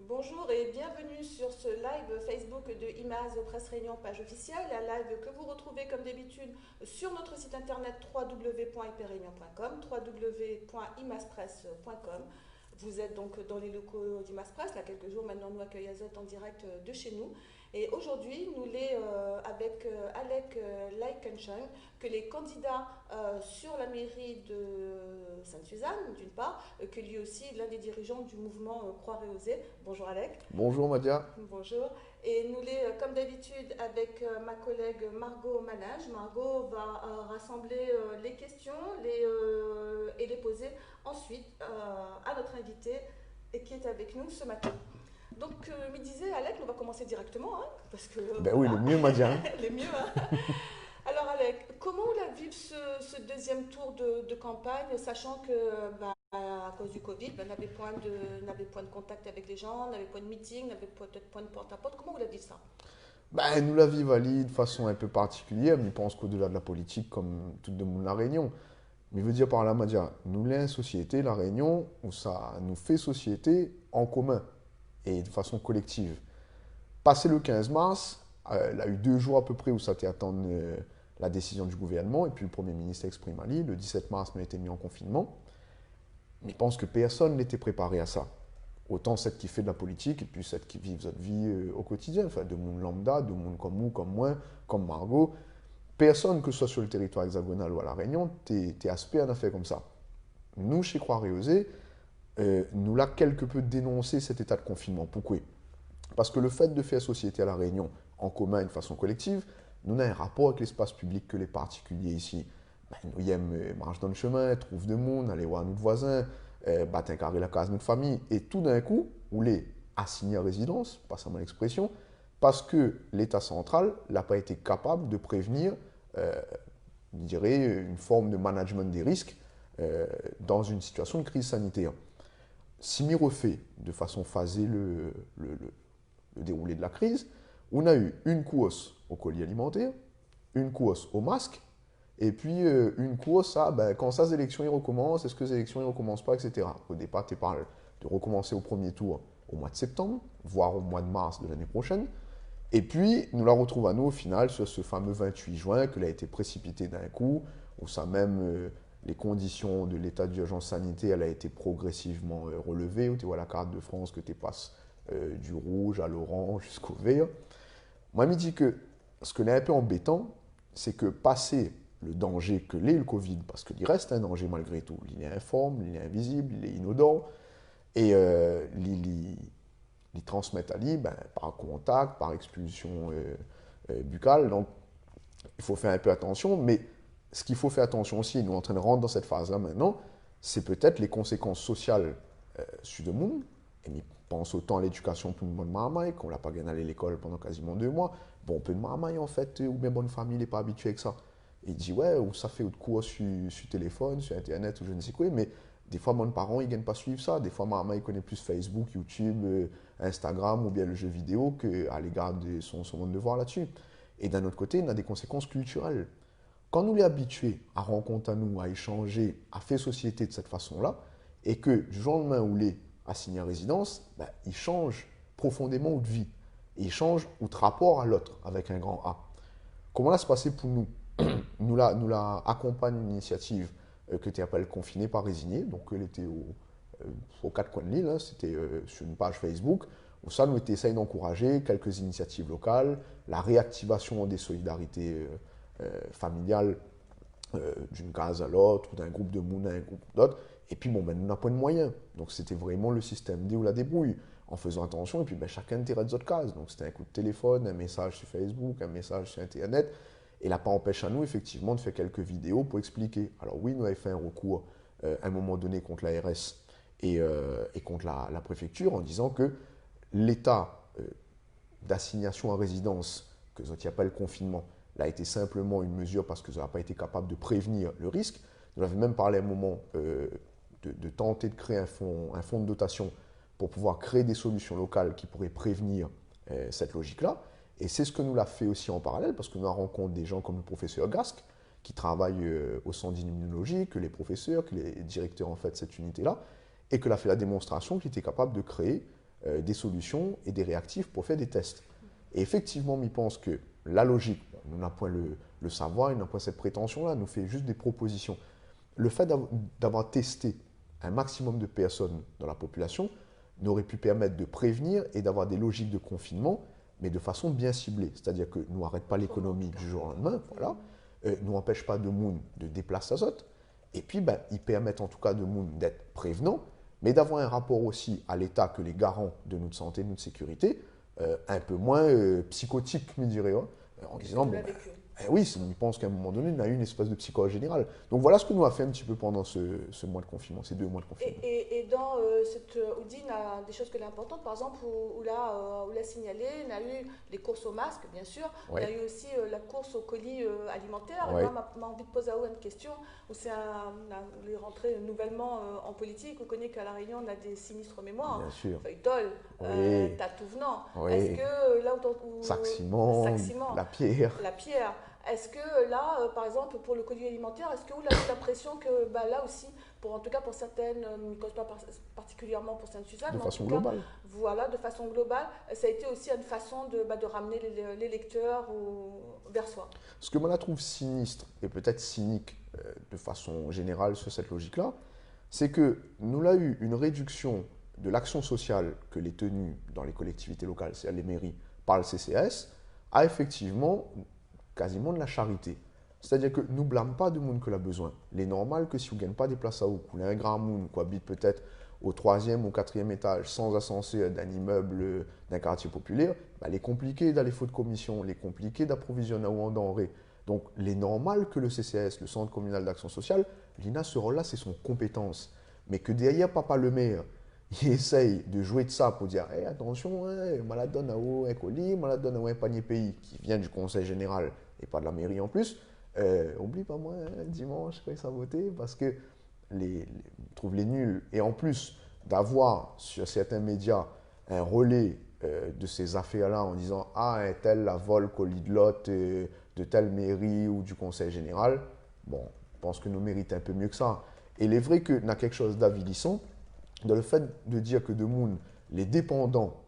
Bonjour et bienvenue sur ce live Facebook de IMAS Presse Réunion, page officielle, un live que vous retrouvez comme d'habitude sur notre site internet www.ipréunion.com, www.imaspresse.com. Vous êtes donc dans les locaux d'IMAS Presse, là quelques jours maintenant nous accueillons Azot en direct de chez nous. Et aujourd'hui, nous l'est avec Alec Laikenschein, que les candidats sur la mairie de Sainte-Suzanne, d'une part, que lui aussi l'un des dirigeants du mouvement Croix-Réosé. Bonjour Alec. Bonjour Madia. Bonjour. Et nous l'est comme d'habitude avec ma collègue Margot Manage. Margot va rassembler les questions et les poser ensuite à notre invité et qui est avec nous ce matin. Donc, me disait Alec, on va commencer directement, hein, parce que Ben oui, le voilà, mieux Madia, hein. les mieux. Hein. Alors, Alec, comment on a vécu ce deuxième tour de campagne, sachant que, bah, à cause du Covid, bah, n'avait point de contact avec les gens, n'avait point de meeting, n'avait peut-être point de porte-à-porte. Comment vous l'avez vu ça? Ben, nous la vie valide de façon un peu particulière, mais je pense qu'au-delà de la politique, comme tout le monde la Réunion. Mais je veux dire par là, Madia, nous l'avons société, la Réunion, où ça nous fait société en commun et de façon collective. Passé le 15 mars, il y a eu 2 jours à peu près où ça t'est attendre la décision du gouvernement, et puis le Premier ministre exprime Ali. Le 17 mars, nous a été mis en confinement. Mais je pense que personne n'était préparé à ça. Autant celles qui fait de la politique et puis celles qui vivent votre vie au quotidien, enfin, de monde lambda, de monde comme nous, comme moi, comme Margot. Personne, que ce soit sur le territoire hexagonal ou à La Réunion, t'es aspect à un affaire comme ça. Nous, chez Croix-Réosé, nous l'a quelque peu dénoncé cet état de confinement. Pourquoi? Parce que le fait de faire société à La Réunion en commun, de façon collective, nous avons un rapport avec l'espace public que les particuliers ici. Ben, nous aimons marcher dans le chemin, trouver de monde, aller voir notre voisin, battre un carré la case de notre famille. Et tout d'un coup, on les assigné à résidence, pas seulement l'expression, parce que l'État central n'a pas été capable de prévenir, euh, je dirais, une forme de management des risques dans une situation de crise sanitaire. Si m'y refait de façon phasée le déroulé de la crise, on a eu une course au colis alimentaire, une course au masque, et puis une course à ben, quand ça, les élections ils recommencent, est-ce que les élections ils recommencent pas, etc. Au départ, tu parles de recommencer au premier tour au mois de septembre, voire au mois de mars de l'année prochaine. Et puis, nous la retrouvons à nous au final sur ce fameux 28 juin, que a été précipité d'un coup, où ça même, les conditions de l'état d'urgence sanitaire, elle a été progressivement relevée, où tu vois la carte de France que tu passes du rouge à l'orange jusqu'au vert. Moi, je me dis que ce que est un peu embêtant, c'est que passer le danger que l'est le Covid, parce qu'il reste un danger malgré tout, il est informe, il est invisible, il est inodore, et ils transmettent à lui ben, par contact, par expulsion buccale. Donc, il faut faire un peu attention. Mais ce qu'il faut faire attention aussi, et nous sommes en train de rentrer dans cette phase-là maintenant, c'est peut-être les conséquences sociales sur le monde. Et on pense autant à l'éducation pour une bonne marmaille, qu'on ne l'a pas gagné à l'école pendant quasiment 2 mois. Bon, peu de marmaille en fait, ou bien bonne famille n'est pas habituée avec ça. Et il dit, ouais, ou ça fait autre cours sur téléphone, sur Internet, ou je ne sais quoi, mais des fois, mon parent, ils ne gagnent pas suivre ça. Des fois, ma maman, il connaît plus Facebook, YouTube, Instagram ou bien le jeu vidéo qu'à l'égard de son devoir là-dessus. Et d'un autre côté, il a des conséquences culturelles. Quand nous les habitués à rencontrer à nous, à échanger, à faire société de cette façon-là, et que du jour au lendemain où les assigné à résidence, ben, ils changent profondément de vie. Et ils changent notre rapport à l'autre avec un grand A. Comment là se passait pour nous? Nous la accompagne une initiative que tu appelles Confiné par résigné. Donc, elle était aux quatre coins de l'île. Hein, c'était sur une page Facebook. Où ça, nous essayé d'encourager quelques initiatives locales, la réactivation des solidarités familiales d'une case à l'autre, ou d'un groupe de monde à un groupe d'autre. Et puis, bon, ben, nous n'avons pas de moyens. Donc, c'était vraiment le système D ou la débrouille, en faisant attention. Et puis, ben, chacun tirait des autres cases. Donc, c'était un coup de téléphone, un message sur Facebook, un message sur Internet. Et là, pas empêche à nous, effectivement, de faire quelques vidéos pour expliquer. Alors, oui, nous avons fait un recours à un moment donné contre l'ARS et contre la préfecture en disant que l'état d'assignation à résidence, que ça n'y a pas le confinement, a été simplement une mesure parce que ça n'a pas été capable de prévenir le risque. Nous avons même parlé à un moment de tenter de créer un fonds de dotation pour pouvoir créer des solutions locales qui pourraient prévenir cette logique-là. Et c'est ce que nous l'a fait aussi en parallèle, parce que nous rencontrons des gens comme le professeur Gasque, qui travaille au centre d'immunologie, que les professeurs, que les directeurs en fait de cette unité-là, et que l'a fait la démonstration qu'il était capable de créer des solutions et des réactifs pour faire des tests. Et effectivement, je pense que la logique, nous n'avons point le savoir, il n'a pas cette prétention-là, nous fait juste des propositions. Le fait d'avoir testé un maximum de personnes dans la population n'aurait pu permettre de prévenir et d'avoir des logiques de confinement, mais de façon bien ciblée. C'est-à-dire que nous n'arrêtons pas l'économie du jour au lendemain, voilà. Nous n'empêchons pas de monde de déplacer les autres. Et puis, ben, ils permettent en tout cas de monde d'être prévenants, mais d'avoir un rapport aussi à l'État que les garants de notre santé, de notre sécurité, un peu moins psychotique, je dirais, hein, en disant, bon, ben, oui, je pense qu'à un moment donné, on a eu une espèce de psychose générale. Donc voilà ce que nous avons fait un petit peu pendant ce mois de confinement, ces 2 mois de confinement. Et dans cette Oudine, il y a des choses que l'importante, par exemple, où l'a signalé, on a eu les courses aux masques, bien sûr, Ouais. on a eu aussi la course aux colis alimentaires. Ouais. Et moi, m'a envie de poser à vous une question, où c'est on est rentré nouvellement en politique, on connaît qu'à La Réunion, on a des sinistres mémoires. Bien sûr. Feuille-Tol, Oui. Tatouvenant. Oui. Est-ce que là où Sac-Ciment, la pierre. La pierre. Est-ce que là, par exemple, pour le colis alimentaire, est-ce que vous avez l'impression que là aussi, en tout cas pour certaines, pas particulièrement pour Sainte-Suzanne, De mais façon en tout cas, globale. voilà, de façon globale, ça a été aussi une façon de ramener les lecteurs vers soi. Ce que moi la trouve sinistre et peut-être cynique de façon générale sur cette logique-là, c'est que nous avons eu une réduction de l'action sociale que les tenues dans les collectivités locales, c'est-à-dire les mairies, par le CCAS, à effectivement quasiment de la charité. C'est-à-dire que nous ne blâmons pas de monde que l'a besoin. Il est normal que si vous ne gagnez pas des places à vous, un grand monde qui habite peut-être au 3e ou 4e étage sans ascenseur d'un immeuble d'un quartier populaire, il est compliqué d'aller faute commission, il est compliqué d'approvisionner en denrées. Donc, il est normal que le CCS, le Centre communal d'action sociale, l'INA, ce rôle-là, c'est son compétence. Mais que derrière, papa le maire, il essaye de jouer de ça pour dire hey, attention, malade donne un colis, malade donne un panier pays qui vient du conseil général et pas de la mairie en plus. Oublie pas moi, dimanche, quand ça voter, parce que trouve les nuls. Et en plus d'avoir sur certains médias un relais de ces affaires-là en disant ah, un tel la vole colis de lot de telle mairie ou du conseil général, bon, je pense que nous méritons un peu mieux que ça. Et il est vrai que nous avons quelque chose d'avilissant dans le fait de dire que de monde, les dépendants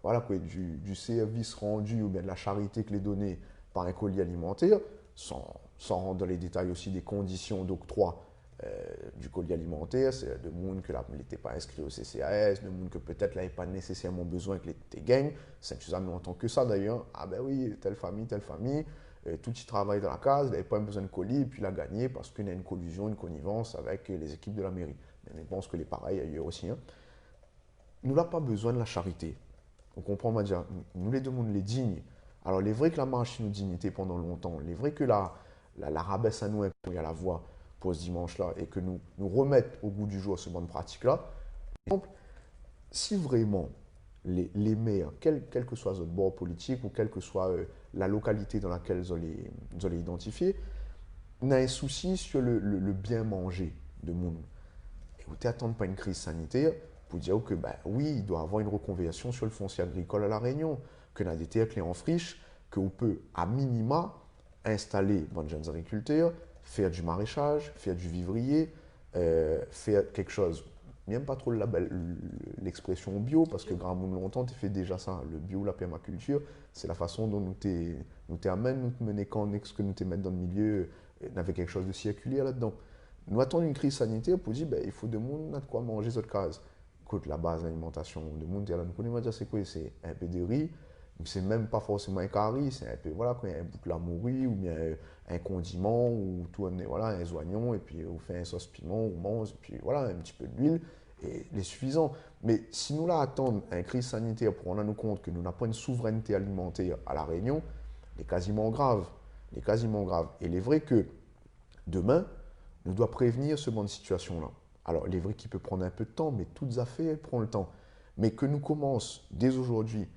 voilà, quoi, du service rendu ou bien de la charité que les données par un colis alimentaire, sans rentrer dans les détails aussi des conditions d'octroi du colis alimentaire, c'est de monde que n'était pas inscrit au CCAS, de monde que peut-être n'avait pas nécessairement besoin que les gagne. Saint-Suzanne nous entend que ça d'ailleurs. Ah ben oui, telle famille, tout y travaille dans la case, il n'avait pas besoin de colis, et puis il a gagné parce qu'il y a une collusion, une connivence avec les équipes de la mairie. Mais je pense que les pareils ailleurs aussi. Hein. Nous n'avons pas besoin de la charité. On comprend, on va dire, nous les demandons les dignes. Alors, il est vrai que la marche est une dignité pendant longtemps. Il est vrai que la rabaisse à nous un peu à la voix pour ce dimanche-là et que nous remettre au goût du jour ce bonne pratique-là. Par exemple, si vraiment les maires, quel que soit notre bord politique ou quelle que soit la localité dans laquelle ils ont identifié, ont un souci sur le bien manger de monde. Écoutez, attendre pas une crise sanitaire pour dire que oui, il doit y avoir une reconversion sur le foncier agricole à La Réunion, que nous avons des terres clés en friche, qu'on peut à minima installer de jeunes agriculteurs, faire du maraîchage, faire du vivrier, faire quelque chose, même pas trop l'expression bio, parce que grand monde longtemps, tu fais déjà ça. Le bio, la permaculture, c'est la façon dont nous t'amène, nous te mener quand ce que nous te mettre dans le milieu, n'avait quelque chose de circulaire là-dedans. Nous attendons une crise sanitaire pour dire il faut de monde de quoi manger cette case. Écoute, la base de l'alimentation, de monde, nous connaissons dire c'est quoi? C'est un peu de riz, c'est même pas forcément un carré, c'est un peu, voilà, un boucle à mourir, ou bien un condiment, ou tout, voilà, un oignon, et puis on fait un sauce piment, on mange, et puis voilà, un petit peu d'huile, et c'est suffisant. Mais si nous là attendons une crise sanitaire pour rendre nous compte que nous n'avons pas une souveraineté alimentaire à La Réunion, c'est quasiment grave. C'est quasiment grave. Et il est vrai que demain, nous devons prévenir ce genre de situation-là. Alors, il est vrai qu'il peut prendre un peu de temps, mais toutes affaires prennent le temps. Mais que nous commençons dès aujourd'hui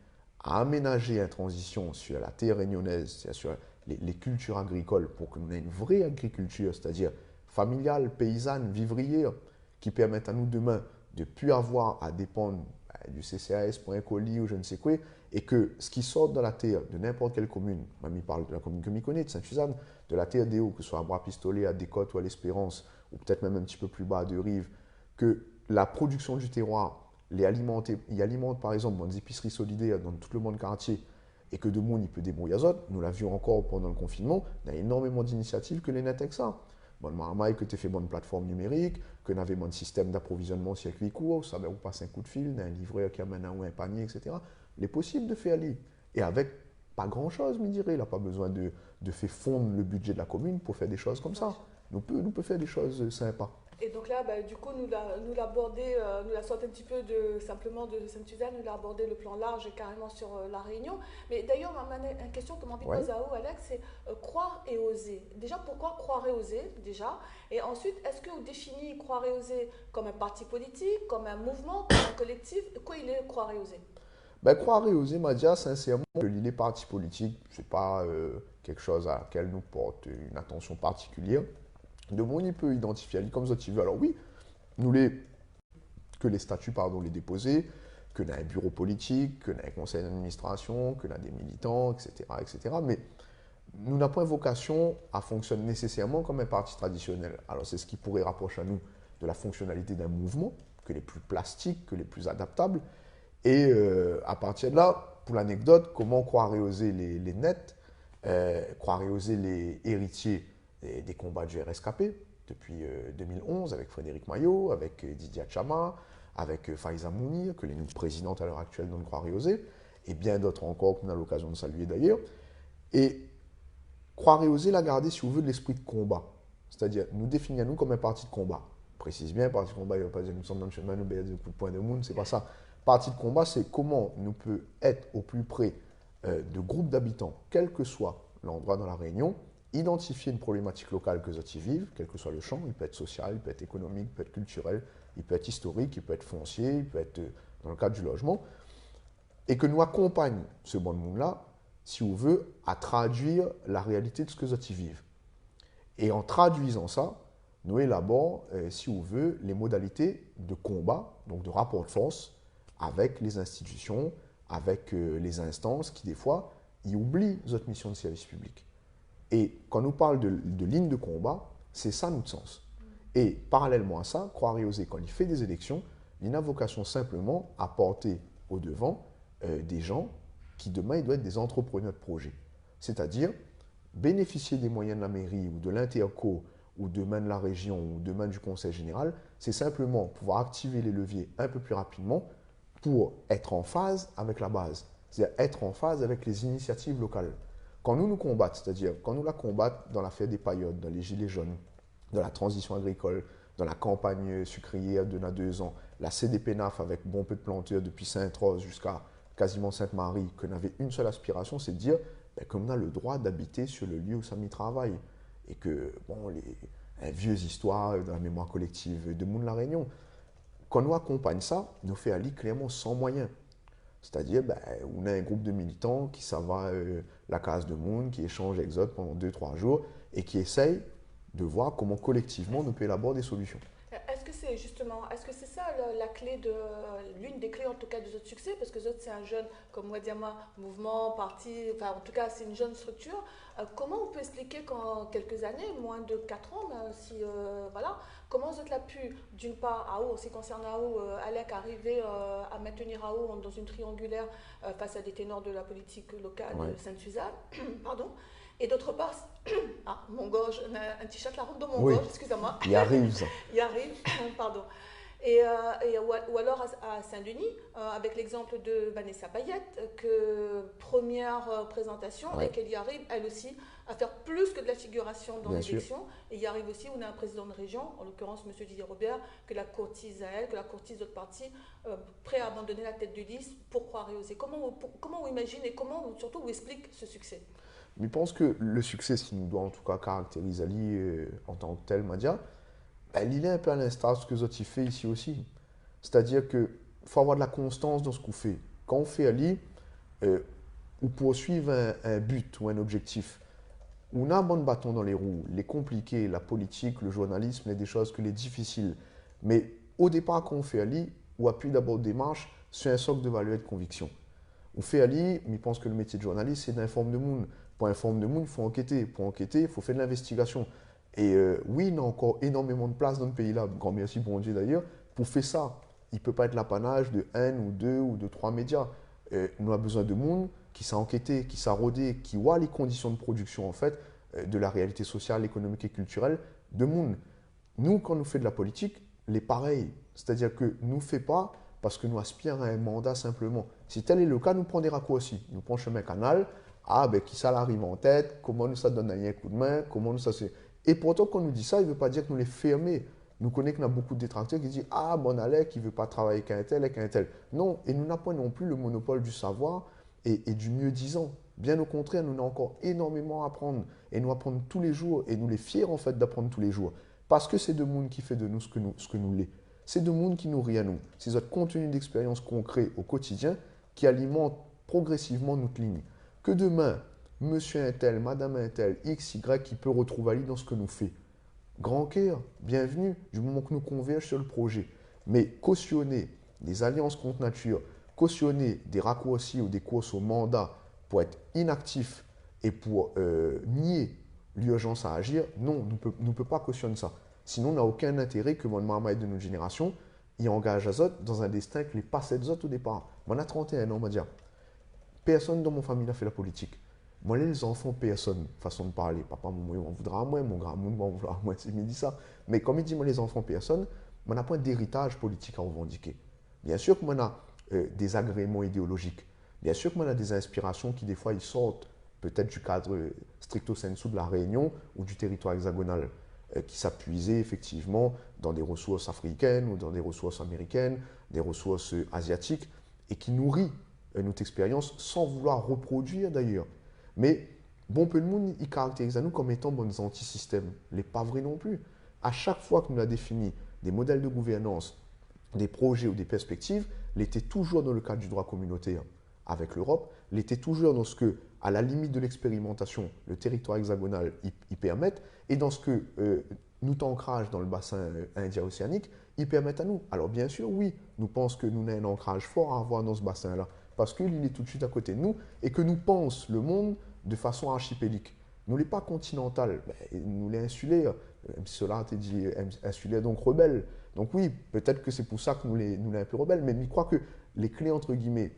à aménager une transition sur la terre réunionnaise, sur les cultures agricoles, pour que nous ayons une vraie agriculture, c'est-à-dire familiale, paysanne, vivrière, qui permette à nous demain de ne plus avoir à dépendre du CCAS pour un colis ou je ne sais quoi, et que ce qui sort de la terre de n'importe quelle commune, Mamie parle de la commune que je connais, de Sainte-Suzanne, de la terre des Hauts, que ce soit à Bois-Pistolet, à Descottes ou à l'Espérance, ou peut-être même un petit peu plus bas de Rive, que la production du terroir, il alimente par exemple des épiceries solidaires dans tout le monde quartier et que de monde il peut débrouiller azot, nous l'avions encore pendant le confinement, il y a énormément d'initiatives que les net avec ça. Bon, marmaille que tu fait bonne plateforme numérique, que tu avais bon système d'approvisionnement circuit court, ça vous passe un coup de fil, un livret qui amène un panier, etc. Il est possible de faire aller. Et avec pas grand-chose, me dirais, il n'a pas besoin de faire fondre le budget de la commune pour faire des choses comme ça. Nous peut faire des choses sympas. Et donc là, du coup, nous l'abordé, nous la sorti un petit peu simplement de Sainte-Suzanne, nous l'a abordé le plan large carrément sur La Réunion. Mais d'ailleurs, une question que m'a posée à vous, Alex, c'est croire et oser. Déjà, pourquoi croire et oser, déjà? Et ensuite, est-ce que vous définissez croire et oser comme un parti politique, comme un mouvement, comme un collectif? Quoi il est croire et oser? Croire et oser, Madia, sincèrement, les partis politiques, ce n'est pas quelque chose à laquelle nous porte une attention particulière. De mon il peut identifier comme ça tu veux. Alors oui, que les statuts les déposer, que nous avons un bureau politique, que nous avons un conseil d'administration, que nous avons des militants, etc., etc. Mais nous n'avons pas vocation à fonctionner nécessairement comme un parti traditionnel. Alors c'est ce qui pourrait rapprocher à nous de la fonctionnalité d'un mouvement, que les plus plastiques, que les plus adaptables. Et à partir de là, pour l'anecdote, comment croire et oser les nets, croire et oser les héritiers des combats du RSKP depuis 2011 avec Frédéric Maillot, avec Didier Chama, avec Faiza Mounir, que les présidentes à l'heure actuelle donnent croire et oser, et bien d'autres encore qu'on a l'occasion de saluer d'ailleurs. Et croire et oser la garder, si vous voulez, de l'esprit de combat. C'est-à-dire, nous définir nous comme un parti de combat. Je précise bien, parti de combat, il ne va pas dire nous sommes dans le chemin, nous baisons des coups de poing de monde, c'est pas ça. Parti de combat, c'est comment nous peut être au plus près de groupes d'habitants, quel que soit l'endroit dans la Réunion, identifier une problématique locale que ils y vivent, quel que soit le champ, il peut être social, il peut être économique, il peut être culturel, il peut être historique, il peut être foncier, il peut être dans le cadre du logement, et que nous accompagnons ce bon monde-là, si on veut, à traduire la réalité de ce que ils y vivent. Et en traduisant ça, nous élaborons, si on veut, les modalités de combat, donc de rapport de force, avec les institutions, avec les instances qui, des fois, y oublient notre mission de service public. Et quand nous parle de ligne de combat, c'est ça notre sens. Et parallèlement à ça, croire et oser, quand il fait des élections, il a vocation simplement à porter au devant des gens qui demain ils doivent être des entrepreneurs de projet. C'est-à-dire bénéficier des moyens de la mairie ou de l'interco ou demain de la région ou demain du conseil général, c'est simplement pouvoir activer les leviers un peu plus rapidement pour être en phase avec la base, c'est-à-dire être en phase avec les initiatives locales. Quand nous combattons, c'est-à-dire quand nous la combattons dans l'affaire des paillotes, dans les gilets jaunes, dans la transition agricole, dans la campagne sucrière de 2 ans, la CDPNAF avec bon peu de planteurs depuis Sainte-Rose jusqu'à quasiment Sainte-Marie, que n'avait une seule aspiration, c'est de dire qu'on a le droit d'habiter sur le lieu où Samy travaille. Et que, bon, les vieilles histoires de la mémoire collective de Moun La Réunion, quand nous accompagnons ça, nous fait aller clairement sans moyens. C'est-à-dire, on a un groupe de militants qui s'en va la case de monde, qui échange exode pendant 2-3 jours et qui essaye de voir comment collectivement nous peut élaborer des solutions. Est-ce que c'est justement, est-ce que c'est ça la clé l'une des clés en tout cas de votre succès? Parce que Zot c'est un jeune, comme moi dire moi, mouvement, parti, enfin en tout cas c'est une jeune structure. Comment on peut expliquer qu'en quelques années, moins de 4 ans, si voilà, comment Zot l'a pu, d'une part, en ce qui concerne AO, Alec arriver à maintenir AO dans une triangulaire face à des ténors de la politique locale de Sainte-Suzanne, pardon. Et d'autre part, mon gorge, un petit chat la ronde de mon gorge, excusez-moi. Il arrive ça. Il arrive, pardon. Ou alors à Saint-Denis, avec l'exemple de Vanessa Payette, que première présentation, et qu'elle y arrive, elle aussi, à faire plus que de la figuration dans l'élection. Et il y arrive aussi, on a un président de région, en l'occurrence M. Didier Robert, que la courtise à elle, que la courtise d'autres partis, prêt à abandonner la tête de liste pour croire et oser. Comment vous imaginez et comment surtout vous explique ce succès? Mais je pense que le succès, ce qui nous doit en tout cas caractériser Ali en tant que tel, Madia, il est un peu à l'instar de ce que Zoti fait ici aussi. C'est-à-dire qu'il faut avoir de la constance dans ce qu'on fait. Quand on fait Ali, ou poursuivre un but ou un objectif, on a un bon bâton dans les roues, les compliqués, la politique, le journalisme, et des choses que les difficiles. Mais au départ, quand on fait Ali, on appuie d'abord des démarches sur un socle de valeurs et de conviction. On fait Ali, mais je pense que le métier de journaliste, c'est d'informer le monde. Pour informer le monde, il faut enquêter. Pour enquêter, il faut faire de l'investigation. Et oui, il y a encore énormément de place dans le pays-là, grand merci pour Dieu d'ailleurs, pour faire ça. il ne peut pas être l'apanage de un ou deux ou de trois médias. Nous avons besoin de monde qui s'a enquêté, qui s'a rodé, qui voit les conditions de production en fait, de la réalité sociale, économique et culturelle de monde. Nous, quand nous faisons de la politique, les pareils. C'est-à-dire que nous ne faisons pas parce que nous aspirons à un mandat simplement. Si tel est le cas, nous prenons des raccourcis. Nous prenons chemin canal. Ah, ben qui ça l'arrive en tête? Comment nous ça donne un coup de main? Comment nous ça c'est. Et pourtant, quand on nous dit ça, il ne veut pas dire que nous les fermons. Nous connaissons qu'il y a beaucoup de détracteurs qui disent ah, bon, Alec, qui ne veut pas travailler qu'un tel et qu'un tel. Non, et nous n'avons pas non plus le monopole du savoir et du mieux-disant. Bien au contraire, nous avons encore énormément à apprendre. Et nous apprenons tous les jours. Et nous les fiers en fait d'apprendre tous les jours. Parce que c'est de monde qui fait de nous ce que nous l'est. C'est de monde qui nourrit à nous. C'est notre contenu d'expérience concret au quotidien qui alimente progressivement notre ligne. Que demain, monsieur un tel, madame un tel, X, Y, qui peut retrouver dans ce que nous fait. Grand cœur, bienvenue, du moment que nous convergeons sur le projet. Mais cautionner des alliances contre nature, cautionner des raccourcis ou des courses au mandat pour être inactif et pour nier l'urgence à agir, non, nous ne peut pas cautionner ça. Sinon, on n'a aucun intérêt que mon maman de notre génération y engage Azot dans un destin que les passés d'Azot au départ. Moi, on a 31 ans, on m'a dit, personne dans mon famille n'a fait la politique. Moi, les enfants, personne, façon de parler. Papa, mon on voudra à moi, mon grand monde on voudra à moi, il me dit ça. Mais comme il dit, moi, les enfants, personne, on n'a pas d'héritage politique à revendiquer. Bien sûr que moi, on a des agréments idéologiques. Bien sûr que moi, on a des inspirations qui, des fois, ils sortent peut-être du cadre stricto sensu de la Réunion ou du territoire hexagonal, qui s'appuisaient effectivement dans des ressources africaines ou dans des ressources américaines, des ressources asiatiques, et qui nourrit notre expérience sans vouloir reproduire d'ailleurs. Mais bon peu de monde, il caractérise à nous comme étant bons anti-systèmes. Les pas vrais non plus. À chaque fois que nous avons défini des modèles de gouvernance, des projets ou des perspectives, l'était toujours dans le cadre du droit communautaire avec l'Europe, l'était toujours dans ce que, à la limite de l'expérimentation, le territoire hexagonal y permette, et dans ce que nous ancrage dans le bassin indien-océanique, y permettent à nous. Alors bien sûr, oui, nous pensons que nous avons un ancrage fort à avoir dans ce bassin-là, parce qu'il est tout de suite à côté de nous, et que nous pensons le monde de façon archipélique. Nous ne l'est pas continental, nous l'est insulaire, même si cela a été dit insulaire, donc rebelle. Donc oui, peut-être que c'est pour ça que nous l'est un peu rebelle, mais je crois que les clés, entre guillemets,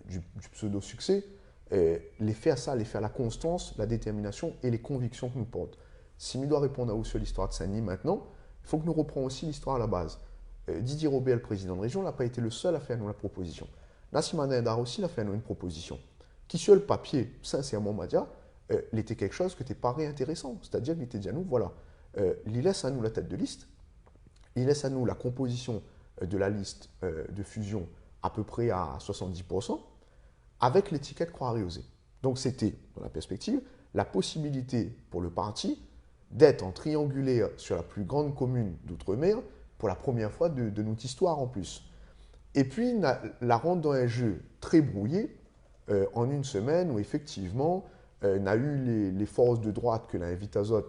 du pseudo-succès, les faire ça, les faire la constance, la détermination et les convictions que nous portons. Si nous doit répondre à vous sur l'histoire de Saint-Denis maintenant, il faut que nous reprenions aussi l'histoire à la base. Didier Robert, le président de région, n'a pas été le seul à faire nous la proposition. Nassim Andar aussi a fait nous une proposition qui, sur le papier, sincèrement, Madia, il était quelque chose qui n'était pas réintéressant. C'est-à-dire qu'il était dit à nous, voilà, il laisse à nous la tête de liste, il laisse à nous la composition de la liste de fusion à peu près à 70%, avec l'étiquette Croix-Réosé. Donc c'était, dans la perspective, la possibilité pour le parti d'être en triangulaire sur la plus grande commune d'outre-mer pour la première fois de notre histoire en plus. Et puis la rendre dans un jeu très brouillé en une semaine où effectivement on a eu les forces de droite que l'invite Azot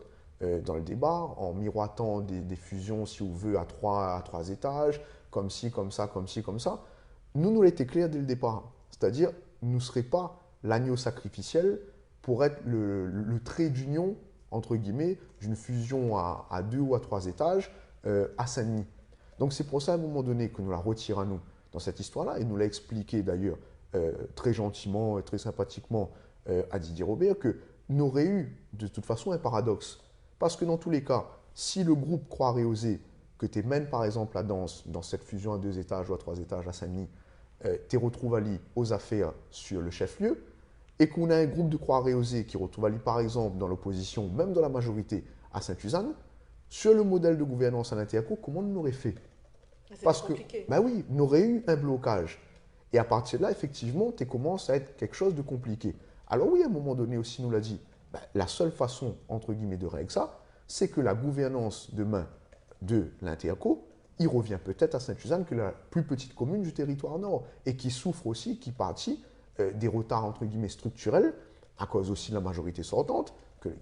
dans le débat en miroitant des fusions, si on veut, à trois étages, comme ci, comme ça, comme ci, comme ça. Nous l'était clair dès le départ. C'est-à-dire, nous ne serions pas l'agneau sacrificiel pour être le trait d'union, entre guillemets, d'une fusion à 2 ou à 3 étages à Saint-Denis. Donc c'est pour ça, à un moment donné, que nous la retirons à nous dans cette histoire-là, et nous l'a expliqué d'ailleurs très gentiment, très sympathiquement à Didier Robert, que nous aurions eu de toute façon un paradoxe. Parce que dans tous les cas, si le groupe Croix-Réosé, que tu mènes par exemple la danse dans cette fusion à 2 étages ou à 3 étages à Saint-Denis, tu retrouves Ali aux affaires sur le chef-lieu, et qu'on a un groupe de Croix-Réosé qui retrouve Ali par exemple dans l'opposition, même dans la majorité, à Sainte-Suzanne, sur le modèle de gouvernance à l'Interco, comment on l'aurait fait? Parce que, ben oui, on aurait eu un blocage. Et à partir de là, effectivement, tu commences à être quelque chose de compliqué. Alors oui, à un moment donné aussi, nous l'a dit, ben, la seule façon, entre guillemets, de régler ça, c'est que la gouvernance demain de l'Interco, il revient peut-être à Sainte-Suzanne, que la plus petite commune du territoire nord, et qui souffre aussi, qui partit des retards, entre guillemets, structurels, à cause aussi de la majorité sortante,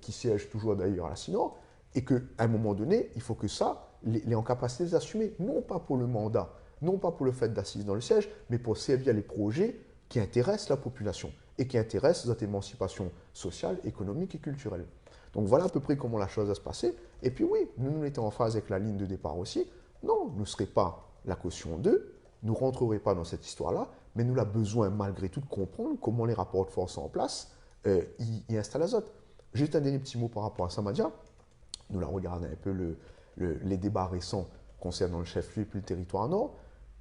qui siège toujours d'ailleurs à la CINOR, et qu'à un moment donné, il faut que ça, les en capacité d'assumer, non pas pour le mandat, non pas pour le fait d'assister dans le siège, mais pour servir les projets qui intéressent la population et qui intéressent notre émancipation sociale, économique et culturelle. Donc voilà à peu près comment la chose va se passer. Et puis oui, nous étions en phase avec la ligne de départ aussi. Non, nous ne serions pas la caution d'eux, ne rentrerait pas dans cette histoire-là, mais nous avons besoin malgré tout de comprendre comment les rapports de force en place y installent Azote. Juste un dernier petit mot par rapport à Samadia. Nous l'avons regardé un peu les débats récents concernant le chef-lieu et puis le territoire nord.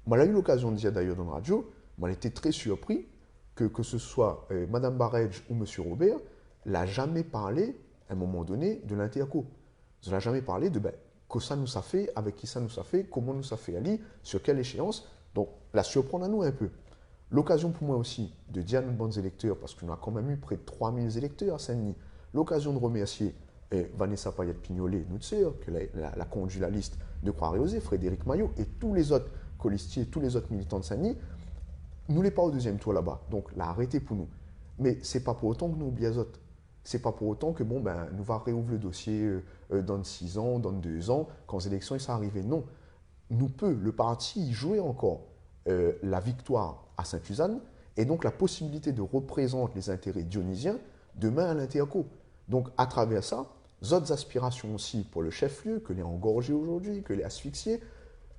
Moi, j'ai eu l'occasion de dire d'ailleurs dans la radio, moi, j'ai été très surpris que ce soit Mme Baredj ou M. Robert, n'a jamais parlé, à un moment donné, de l'interco. Il n'a jamais parlé de que ça nous a fait, avec qui ça nous a fait, comment nous a fait Ali, sur quelle échéance. Donc, la surprendre à nous un peu. L'occasion pour moi aussi de dire à nos bons électeurs, parce qu'on a quand même eu près de 3000 électeurs à Saint-Denis, l'occasion de remercier Vanessa Payette-Pignolet, notre sœur, qui a conduit la liste de Croix-Réosé, Frédéric Maillot et tous les autres colistiers, tous les autres militants de Saint-Denis. Nous n'est pas au deuxième tour là-bas, donc là, arrêtez pour nous. Mais ce n'est pas pour autant que nous oublions les autres. Ce n'est pas pour autant que nous va réouvrir le dossier dans 6 ans, dans 2 ans, quand les élections sont arrivées. Non. Nous peut, le parti, jouer encore la victoire à Sainte-Suzanne et donc la possibilité de représenter les intérêts dionysiens demain à l'Interco. Donc à travers ça, d'autres aspirations aussi pour le chef-lieu, que les engorger aujourd'hui, que les asphyxier,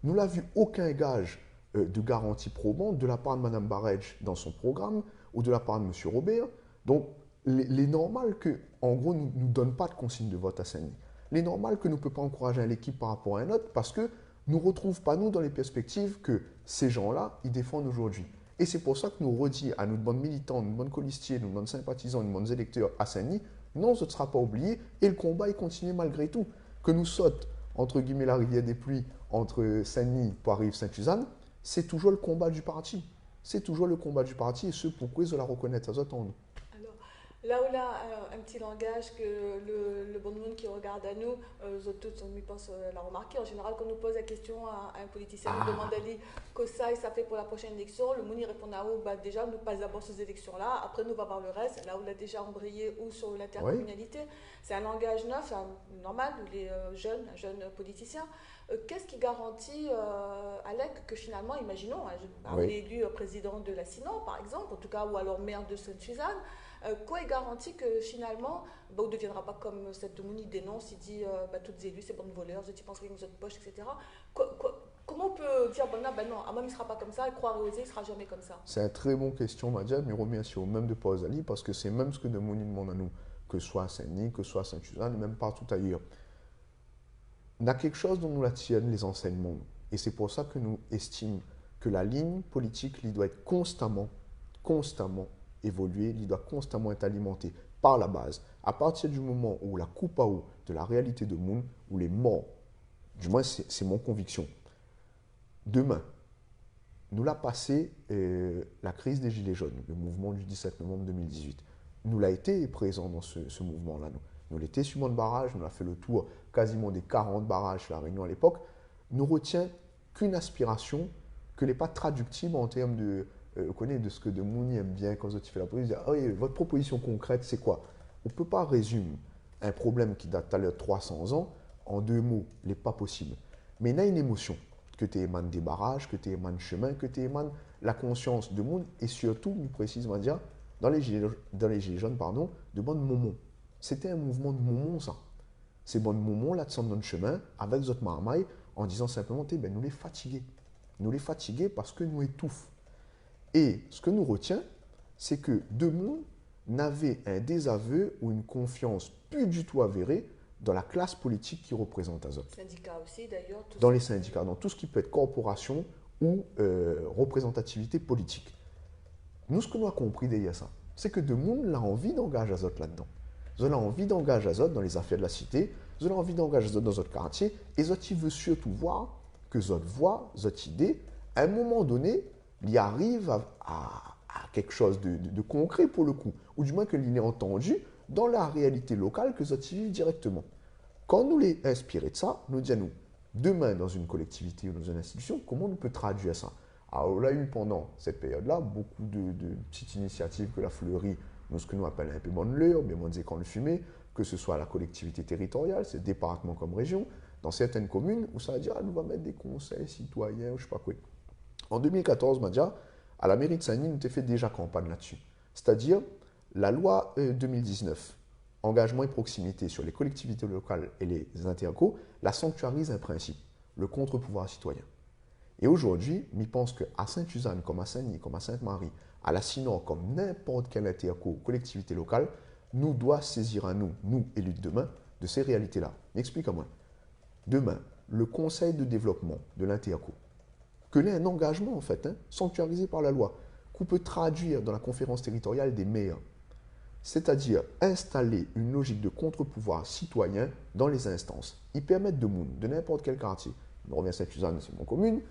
nous n'avons vu aucun gage de garantie probante de la part de Mme Baredj dans son programme ou de la part de M. Robert. Donc, il est normal que, en gros, nous ne donne pas de consigne de vote à Saint-Denis. Il est normal que nous ne pouvons pas encourager l'équipe par rapport à un autre parce que nous ne retrouvons pas, nous, dans les perspectives que ces gens-là, ils défendent aujourd'hui. Et c'est pour ça que nous redit à nos bonnes militants, nos bonnes colistiers, nos bonnes sympathisants, nos bonnes électeurs à Saint-Denis, non, ce ne sera pas oublié et le combat, il continue malgré tout. Que nous saute, entre guillemets, la rivière des pluies entre Saint-Denis pour arriver Sainte-Suzanne, c'est toujours le combat du parti. C'est toujours le combat du parti et ce pourquoi ils la reconnaissent à nous. Alors, là où là, un petit langage que le bon monde qui regarde à nous, tous, on y pense la remarquer. En général, quand on nous pose la question à un politicien, on nous demande à lui que ça fait pour la prochaine élection. Le monde, il répond à nous, déjà, nous passe d'abord ces élections-là, après, nous va voir le reste. Là où il a déjà embrayé ou sur l'intercommunalité. Oui. C'est un langage neuf, normal, où les jeunes, un jeune politicien. Qu'est-ce qui garantit, Alec, que finalement, imaginons, on est élu président de la Sinon, par exemple, en tout cas, ou alors maire de Sainte-Suzanne, quoi est garanti que finalement, on ne deviendra pas comme cette Mouni dénonce, il dit toutes les élus, c'est bonnes voleurs, je pense qu'ils ont une poche, etc. Comment on peut dire, non, Amam il ne sera pas comme ça, et croire et oser, il ne sera jamais comme ça? C'est une très bonne question, Madia, mais remercie au même de Paul Ali, parce que c'est même ce que de Mouni demande à nous, que ce soit à Saint-Denis, que ce soit à Sainte-Suzanne, et même partout ailleurs. On a quelque chose dont nous la tiennent les enseignements. Et c'est pour ça que nous estimons que la ligne politique il doit être constamment évoluer, il doit constamment être alimenté par la base. À partir du moment où la coupe à eau de la réalité de Moun, où les morts, du moins c'est mon conviction, demain, nous l'a passé la crise des Gilets jaunes, le mouvement du 17 novembre 2018. Nous l'a été présent dans ce mouvement-là. Nous l'étions sur mon barrage, nous avons fait le tour quasiment des 40 barrages sur la Réunion à l'époque. Nous retient qu'une aspiration que n'est pas traductible en termes de de ce que de Mouni aime bien quand tu fais la politique. Ah oui, votre proposition concrète, c'est quoi? On ne peut pas résumer un problème qui date de 300 ans en 2 mots. Il n'est pas possible. Mais il y a une émotion que tu émanes des barrages, que tu émanes chemin, que tu émanes la conscience de monde et surtout, nous précisons dire, dans les gilets jaunes, de bonnes moments. C'était un mouvement de moments, ça. Ces bonnes moments, là, de dans le chemin, avec notre marmaille, en disant simplement, nous les fatigués. Nous les fatigués parce que nous étouffons. Et ce que nous retient, c'est que deux mondes n'avaient un désaveu ou une confiance plus du tout avérée dans la classe politique qui représente Azote. Syndicats aussi, d'ailleurs. Dans les syndicats, dans tout ce qui peut être corporation ou représentativité politique. Nous, ce que nous avons compris derrière ça, c'est que deux mondes ont envie d'engager Azote là-dedans. Ils ont envie d'engager Azote dans les affaires de la cité, ils ont envie d'engager Azote dans notre quartier, et Azote, il veut surtout voir que Azote voit, Azote idée, à un moment donné, il arrive à quelque chose de concret pour le coup, ou du moins que l'il est entendu dans la réalité locale que Azote vit directement. Quand nous les inspirés de ça, nous disons, demain dans une collectivité ou dans une institution, comment on peut traduire ça? Alors, on a eu pendant cette période-là beaucoup de petites initiatives que la fleurie, nous, ce que nous appelons un peu bonne l'heure, bien moins quand le fumé, que ce soit la collectivité territoriale, c'est département comme région, dans certaines communes où ça va dire, nous va mettre des conseils citoyens, ou je ne sais pas quoi. En 2014, Madia, à la mairie de Saint-Denis, nous avons fait déjà campagne là-dessus. C'est-à-dire, la loi 2019, engagement et proximité sur les collectivités locales et les intercos, la sanctuarise un principe, le contre-pouvoir citoyen. Et aujourd'hui, je pense qu'à Sainte-Suzanne, comme à Saint-Denis, comme à Sainte-Marie, à la Sinor, comme n'importe quelle collectivité locale, nous doit saisir à nous, nous élus de demain, de ces réalités-là. Explique-moi. Demain, le conseil de développement de l'Interco, que l'est un engagement en fait, sanctuarisé par la loi, qu'on peut traduire dans la conférence territoriale des maires, c'est-à-dire installer une logique de contre-pouvoir citoyen dans les instances. Ils permettent de n'importe quel quartier, je reviens à Sainte-Suzanne, c'est mon commune,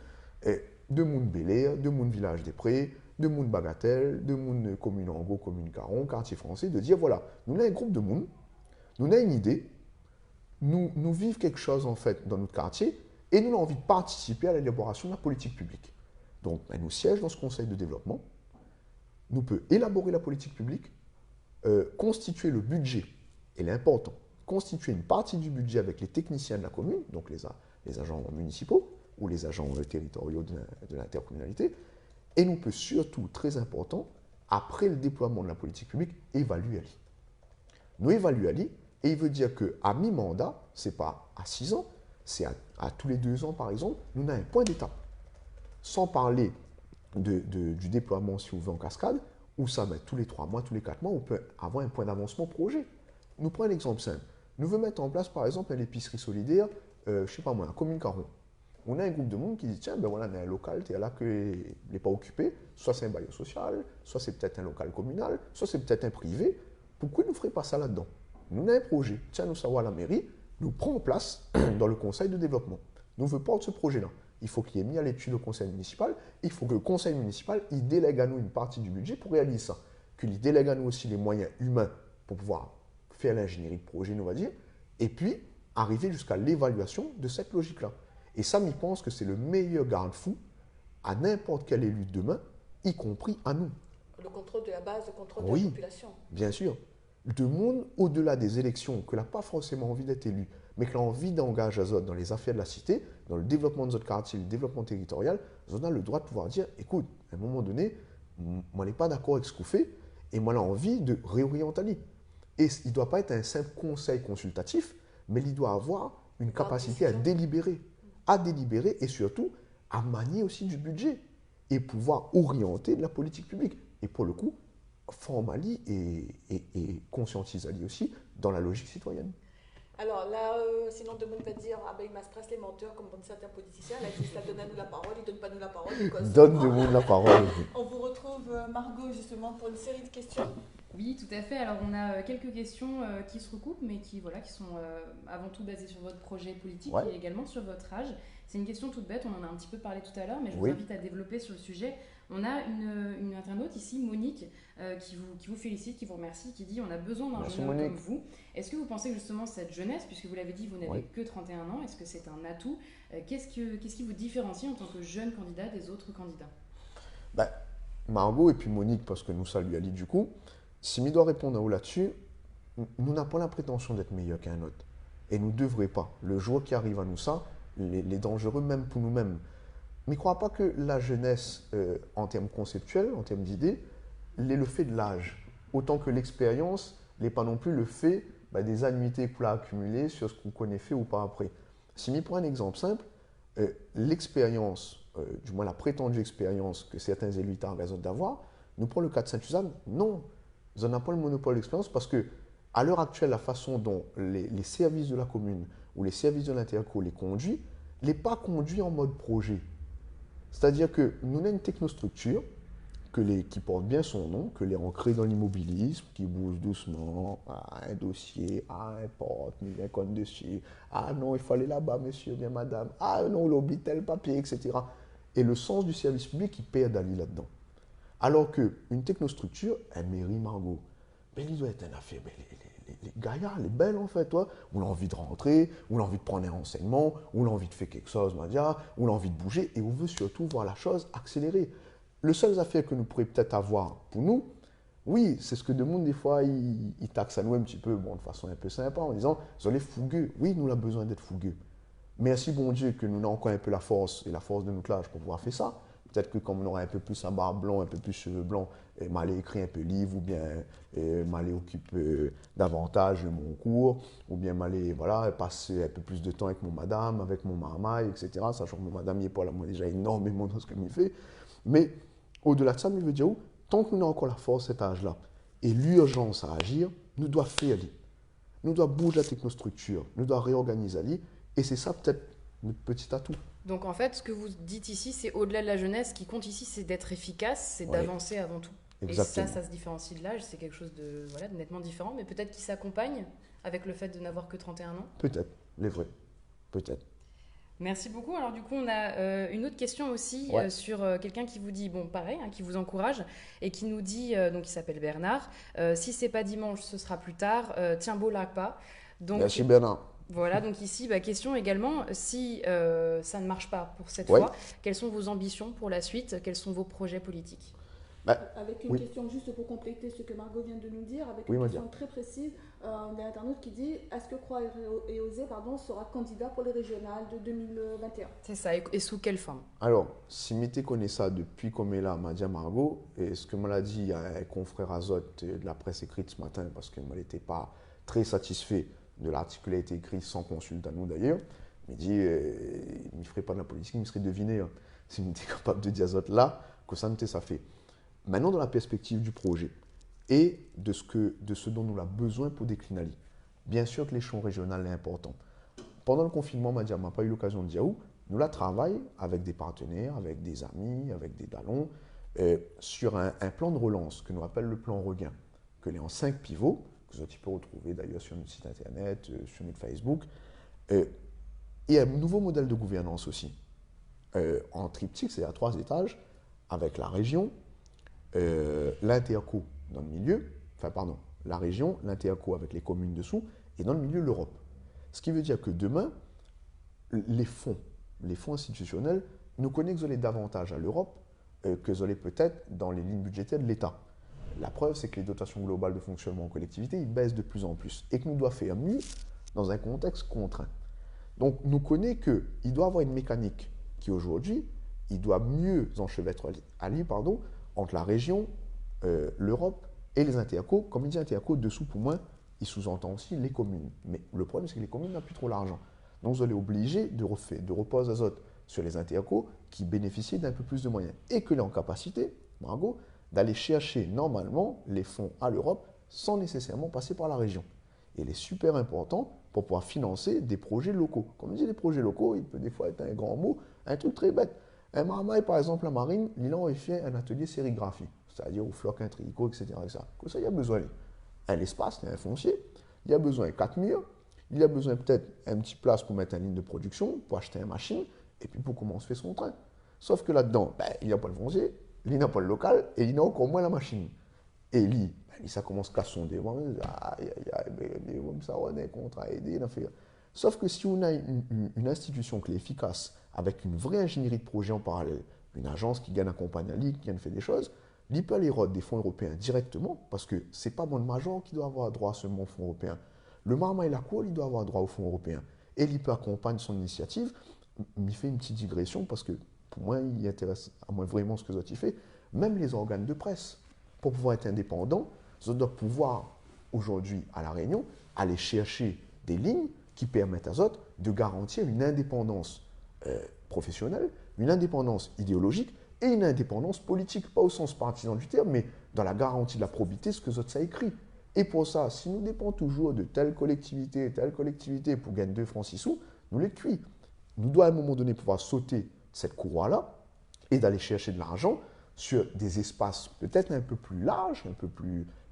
et de Moun Bel-Air, de Moun Village des Prés, de Moun Bagatelle, de Moun Commune Angot, Commune Caron, quartier français, de dire voilà, nous avons un groupe de Moun, nous avons une idée, nous vivons quelque chose en fait dans notre quartier et nous avons envie de participer à l'élaboration de la politique publique. Donc, nous siège dans ce conseil de développement, nous peut élaborer la politique publique, constituer le budget, et l'important, constituer une partie du budget avec les techniciens de la commune, donc les agents municipaux ou les agents territoriaux de l'intercommunalité, et nous peut surtout, très important, après le déploiement de la politique publique, évaluer Ali. Nous évaluons Ali, et il veut dire qu'à mi-mandat, ce n'est pas à 6 ans, c'est à tous les 2 ans par exemple, nous avons un point d'étape. Sans parler du déploiement, si vous voulez, en cascade, où ça, tous les 3 mois, tous les 4 mois, on peut avoir un point d'avancement projet. Nous prenons un exemple simple. Nous voulons mettre en place, par exemple, une épicerie solidaire, je ne sais pas moi, la commune Caron. On a un groupe de monde qui dit, tiens, ben voilà, on a un local, tu es là que n'est pas occupé, soit c'est un bailleur social, soit c'est peut-être un local communal, soit c'est peut-être un privé. Pourquoi nous ne ferions pas ça là-dedans? Nous avons un projet, tiens, nous savoir la mairie, nous prend en place dans le conseil de développement. Nous voulons porter ce projet-là. Il faut qu'il ait mis à l'étude au conseil municipal. Il faut que le conseil municipal, il délègue à nous une partie du budget pour réaliser ça. Qu'il délègue à nous aussi les moyens humains pour pouvoir faire l'ingénierie de projet, on va dire. Et puis, arriver jusqu'à l'évaluation de cette logique-là. Et ça, je pense que c'est le meilleur garde-fou à n'importe quel élu de demain, y compris à nous. Le contrôle de la base, le contrôle de la population. Bien sûr. De monde, au-delà des élections, que n'a pas forcément envie d'être élu, mais qui a envie d'engager Azot dans les affaires de la cité, dans le développement de notre quartier, le développement territorial, on a le droit de pouvoir dire, écoute, à un moment donné, moi, je n'ai pas d'accord avec ce qu'on fait, et moi, j'ai envie de réorienter. Et il ne doit pas être un simple conseil consultatif, mais il doit avoir une capacité à délibérer et surtout à manier aussi du budget et pouvoir orienter de la politique publique. Et pour le coup, former et conscientiser aussi dans la logique citoyenne. Alors là, sinon de monde va dire, ah ben il m'aspresse les menteurs comme certains politiciens, là ils disent, donne à nous la parole, ils ne donnent pas nous la parole. Donne de monde la parole. On vous retrouve Margot justement pour une série de questions. Oui, tout à fait. Alors on a quelques questions qui se recoupent, mais qui sont avant tout basées sur votre projet politique et également sur votre âge. C'est une question toute bête, on en a un petit peu parlé tout à l'heure, mais je vous invite à développer sur le sujet. On a une internaute ici, Monique, qui vous félicite, qui vous remercie, qui dit « On a besoin d'un jeune homme comme vous ». Est-ce que vous pensez que justement cette jeunesse, puisque vous l'avez dit, vous n'avez que 31 ans, est-ce que c'est un atout? Qu'est-ce qui vous différencie en tant que jeune candidat des autres candidats? Margot et puis Monique, parce que nous saluons Ali du coup, si je dois répondre à vous là-dessus, nous n'avons pas la prétention d'être meilleurs qu'un autre. Et nous ne devrions pas. Le jour qui arrive à nous ça, les dangereux même pour nous-mêmes. Mais ne crois pas que la jeunesse, en termes conceptuels, en termes d'idées, l'est le fait de l'âge. Autant que l'expérience n'est pas non plus le fait des annuités pour accumuler sur ce qu'on connaît fait ou pas après. Si je prends un exemple simple, l'expérience, du moins la prétendue expérience que certains élus ont raison d'avoir, nous prenons le cas de Sainte-Suzanne, non. Ils n'ont pas le monopole d'expérience parce que, à l'heure actuelle, la façon dont les services de la commune ou les services de l'Interco les conduisent, n'est pas conduit en mode projet. C'est-à-dire que nous avons une technostructure qui porte bien son nom, que les ancrée dans l'immobilisme, qui bouge doucement, un dossier, un porte, un compte dessus, non, il faut aller là-bas, monsieur, bien madame, non, l'oblit tel papier, etc. Et le sens du service public, il perd d'aller là-dedans. Alors qu'une technostructure, elle mérite Margot. Mais il doit être une affaire, les gaillards, les belles en fait, toi, on a envie de rentrer, on a envie de prendre un renseignement, on a envie de faire quelque chose, on a envie de bouger, et on veut surtout voir la chose accélérer. Le seul affaire que nous pourrions peut-être avoir pour nous, oui, c'est ce que de monde, des fois, ils taxent à nous un petit peu, de façon un peu sympa, en disant, vous allez fougueux. Oui, nous avons besoin d'être fougueux. Merci, bon Dieu, que nous avons encore un peu la force, et la force de notre âge pour pouvoir faire ça. peut-être que comme on aurait un peu plus un barbe blanc, un peu plus cheveux blancs, m'aller écrire un peu livre, ou bien m'aller occuper davantage mon cours, ou bien m'aller passer un peu plus de temps avec mon madame, avec mon marmaille, etc. Sachant que mon madame n'est pas là, moi déjà énormément dans ce que m'y fait. Mais au-delà de ça, je veux dire, tant que nous avons encore la force cet âge-là, et l'urgence à agir, nous devons faire aller. Nous devons bouger la technostructure, nous devons réorganiser aller, et c'est ça peut-être notre petit atout. Donc en fait, ce que vous dites ici, c'est au-delà de la jeunesse, ce qui compte ici, c'est d'être efficace, c'est d'avancer avant tout. Exactement. Et ça se différencie de l'âge, c'est quelque chose de nettement différent, mais peut-être qui s'accompagne avec le fait de n'avoir que 31 ans. Peut-être, les vrais, peut-être. Merci beaucoup. Alors du coup, on a une autre question aussi sur quelqu'un qui vous dit, bon pareil, qui vous encourage et qui nous dit, donc il s'appelle Bernard, si c'est pas dimanche, ce sera plus tard, tiens beau là pas. Donc, merci Bernard. Voilà, donc ici, question également, si ça ne marche pas pour cette fois, quelles sont vos ambitions pour la suite? Quels sont vos projets politiques? Avec une question juste pour compléter ce que Margot vient de nous dire, avec une question très précise, il y a un internaute qui dit est-ce que Croix et Osée sera candidat pour les régionales de 2021? C'est ça, et sous quelle forme? Alors, si Mété connaît ça depuis qu'on est là, m'a dit à Margot, et ce que m'a dit un confrère Azote de la presse écrite ce matin, parce que moi n'étais pas très satisfait de l'article qui a été écrit sans consulte à nous d'ailleurs, il dit il ne ferait pas de la politique, il me serait deviné s'il était capable de dire Azote là, que ça n'était ça fait. Maintenant, dans la perspective du projet et de ce dont nous avons besoin pour décliner, bien sûr que l'échelon régional est important. Pendant le confinement, Madia n'a pas eu l'occasion de dire où, nous la travaillons avec des partenaires, avec des amis, avec des dallons, sur un plan de relance que nous appelons le plan Regain, que l'est en 5 pivots, que vous pouvez retrouver d'ailleurs sur notre site internet, sur notre Facebook, et un nouveau modèle de gouvernance aussi, en triptyque, c'est à 3 étages, avec la région, l'interco dans le milieu, la région, l'interco avec les communes dessous, et dans le milieu, l'Europe. Ce qui veut dire que demain, les fonds institutionnels, nous connaissons davantage à l'Europe que nous peut-être dans les lignes budgétaires de l'État. La preuve, c'est que les dotations globales de fonctionnement en collectivité, ils baissent de plus en plus, et que nous devons faire mieux dans un contexte contraint. Donc, nous connaissons qu'il doit y avoir une mécanique qui, aujourd'hui, il doit mieux enchevêtrer entre la région, l'Europe et les intercos. Comme il dit interco, dessous pour moi, il sous-entend aussi les communes. Mais le problème, c'est que les communes n'ont plus trop l'argent. Donc, vous allez obliger de reposer azote sur les intercos qui bénéficient d'un peu plus de moyens. Et que les en capacité, Margot, d'aller chercher normalement les fonds à l'Europe sans nécessairement passer par la région. Et il est super important pour pouvoir financer des projets locaux. Comme je dis, les projets locaux, il peut des fois être un grand mot, un truc très bête. Un marmaille, par exemple, la marine, il a fait un atelier sérigraphie, c'est-à-dire au floc, un tricot, etc. Comme ça, il y a besoin d'un espace, d'un foncier, il y a besoin de 4 murs, il y a besoin peut-être un petit place pour mettre une ligne de production, pour acheter une machine, et puis pour commencer son train. Sauf que là-dedans, il n'y a pas le foncier, il n'a pas le local, et il n'a encore moins la machine. Et lui, ça commence à sonder. Ça, on est contrat aidé. Sauf que si on a une institution qui est efficace, avec une vraie ingénierie de projet en parallèle, une agence qui gagne accompagne à l'IC, qui gagne fait des choses, l'IP peut aller des fonds européens directement, parce que ce n'est pas mon major qui doit avoir droit seulement aux fonds européens. Le Marma et la Cour, il doit avoir droit aux fonds européens. Et l'IP accompagne son initiative. Il fait une petite digression, parce que pour moi, il intéresse à moi vraiment ce que Zoti fait. Même les organes de presse, pour pouvoir être indépendants, ils doivent pouvoir, aujourd'hui, à La Réunion, aller chercher des lignes qui permettent à Zot de garantir une indépendance professionnelle, une indépendance idéologique et une indépendance politique, pas au sens partisan du terme, mais dans la garantie de la probité, ce que Zot a écrit. Et pour ça, si nous dépendons toujours de telle collectivité pour gagner 2 francs 6 sous, nous les cuits. Nous devons à un moment donné pouvoir sauter cette courroie-là et d'aller chercher de l'argent sur des espaces peut-être un peu plus larges, un peu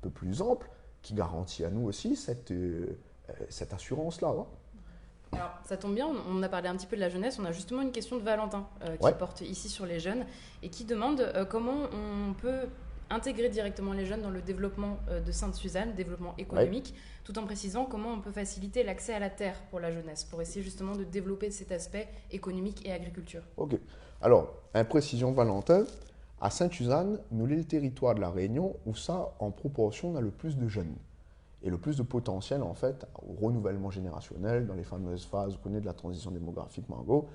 plus amples, qui garantit à nous aussi cette assurance-là. Hein. Alors, ça tombe bien, on a parlé un petit peu de la jeunesse, on a justement une question de Valentin qui porte ici sur les jeunes et qui demande comment on peut intégrer directement les jeunes dans le développement de Sainte-Suzanne, développement économique, tout en précisant comment on peut faciliter l'accès à la terre pour la jeunesse, pour essayer justement de développer cet aspect économique et agriculture. Ok. Alors, imprécision Valentin, à Sainte-Suzanne, nous sommes le territoire de la Réunion où ça, en proportion, on a le plus de jeunes. Et le plus de potentiel, en fait, au renouvellement générationnel, dans les fameuses phases, vous connaissez, de la transition démographique, Margot,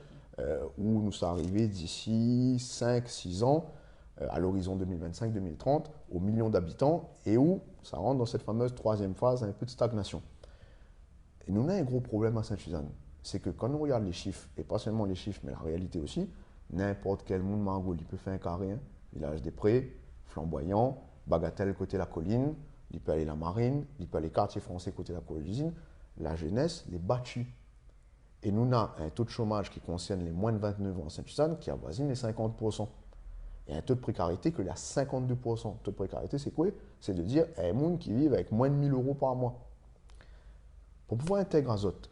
où nous sommes arrivés d'ici 5-6 ans, à l'horizon 2025-2030, aux millions d'habitants, et où ça rentre dans cette fameuse troisième phase, un peu de stagnation. Et nous avons un gros problème à Sainte-Suzanne. C'est que quand on regarde les chiffres, et pas seulement les chiffres, mais la réalité aussi, n'importe quel monde Margot, il peut faire un carré, hein. Village des Prés, Flamboyant, Bagatelle côté la colline, il peut aller la Marine, il peut aller quartier français côté la colline, la jeunesse, les battus. Et nous avons un taux de chômage qui concerne les moins de 29 ans à Sainte-Suzanne qui avoisine les 50%. Et un taux de précarité que à 52%. Le taux de précarité, c'est quoi? C'est de dire, il y a des gens qui vivent avec moins de 1 000 € par mois. Pour pouvoir intégrer Azote,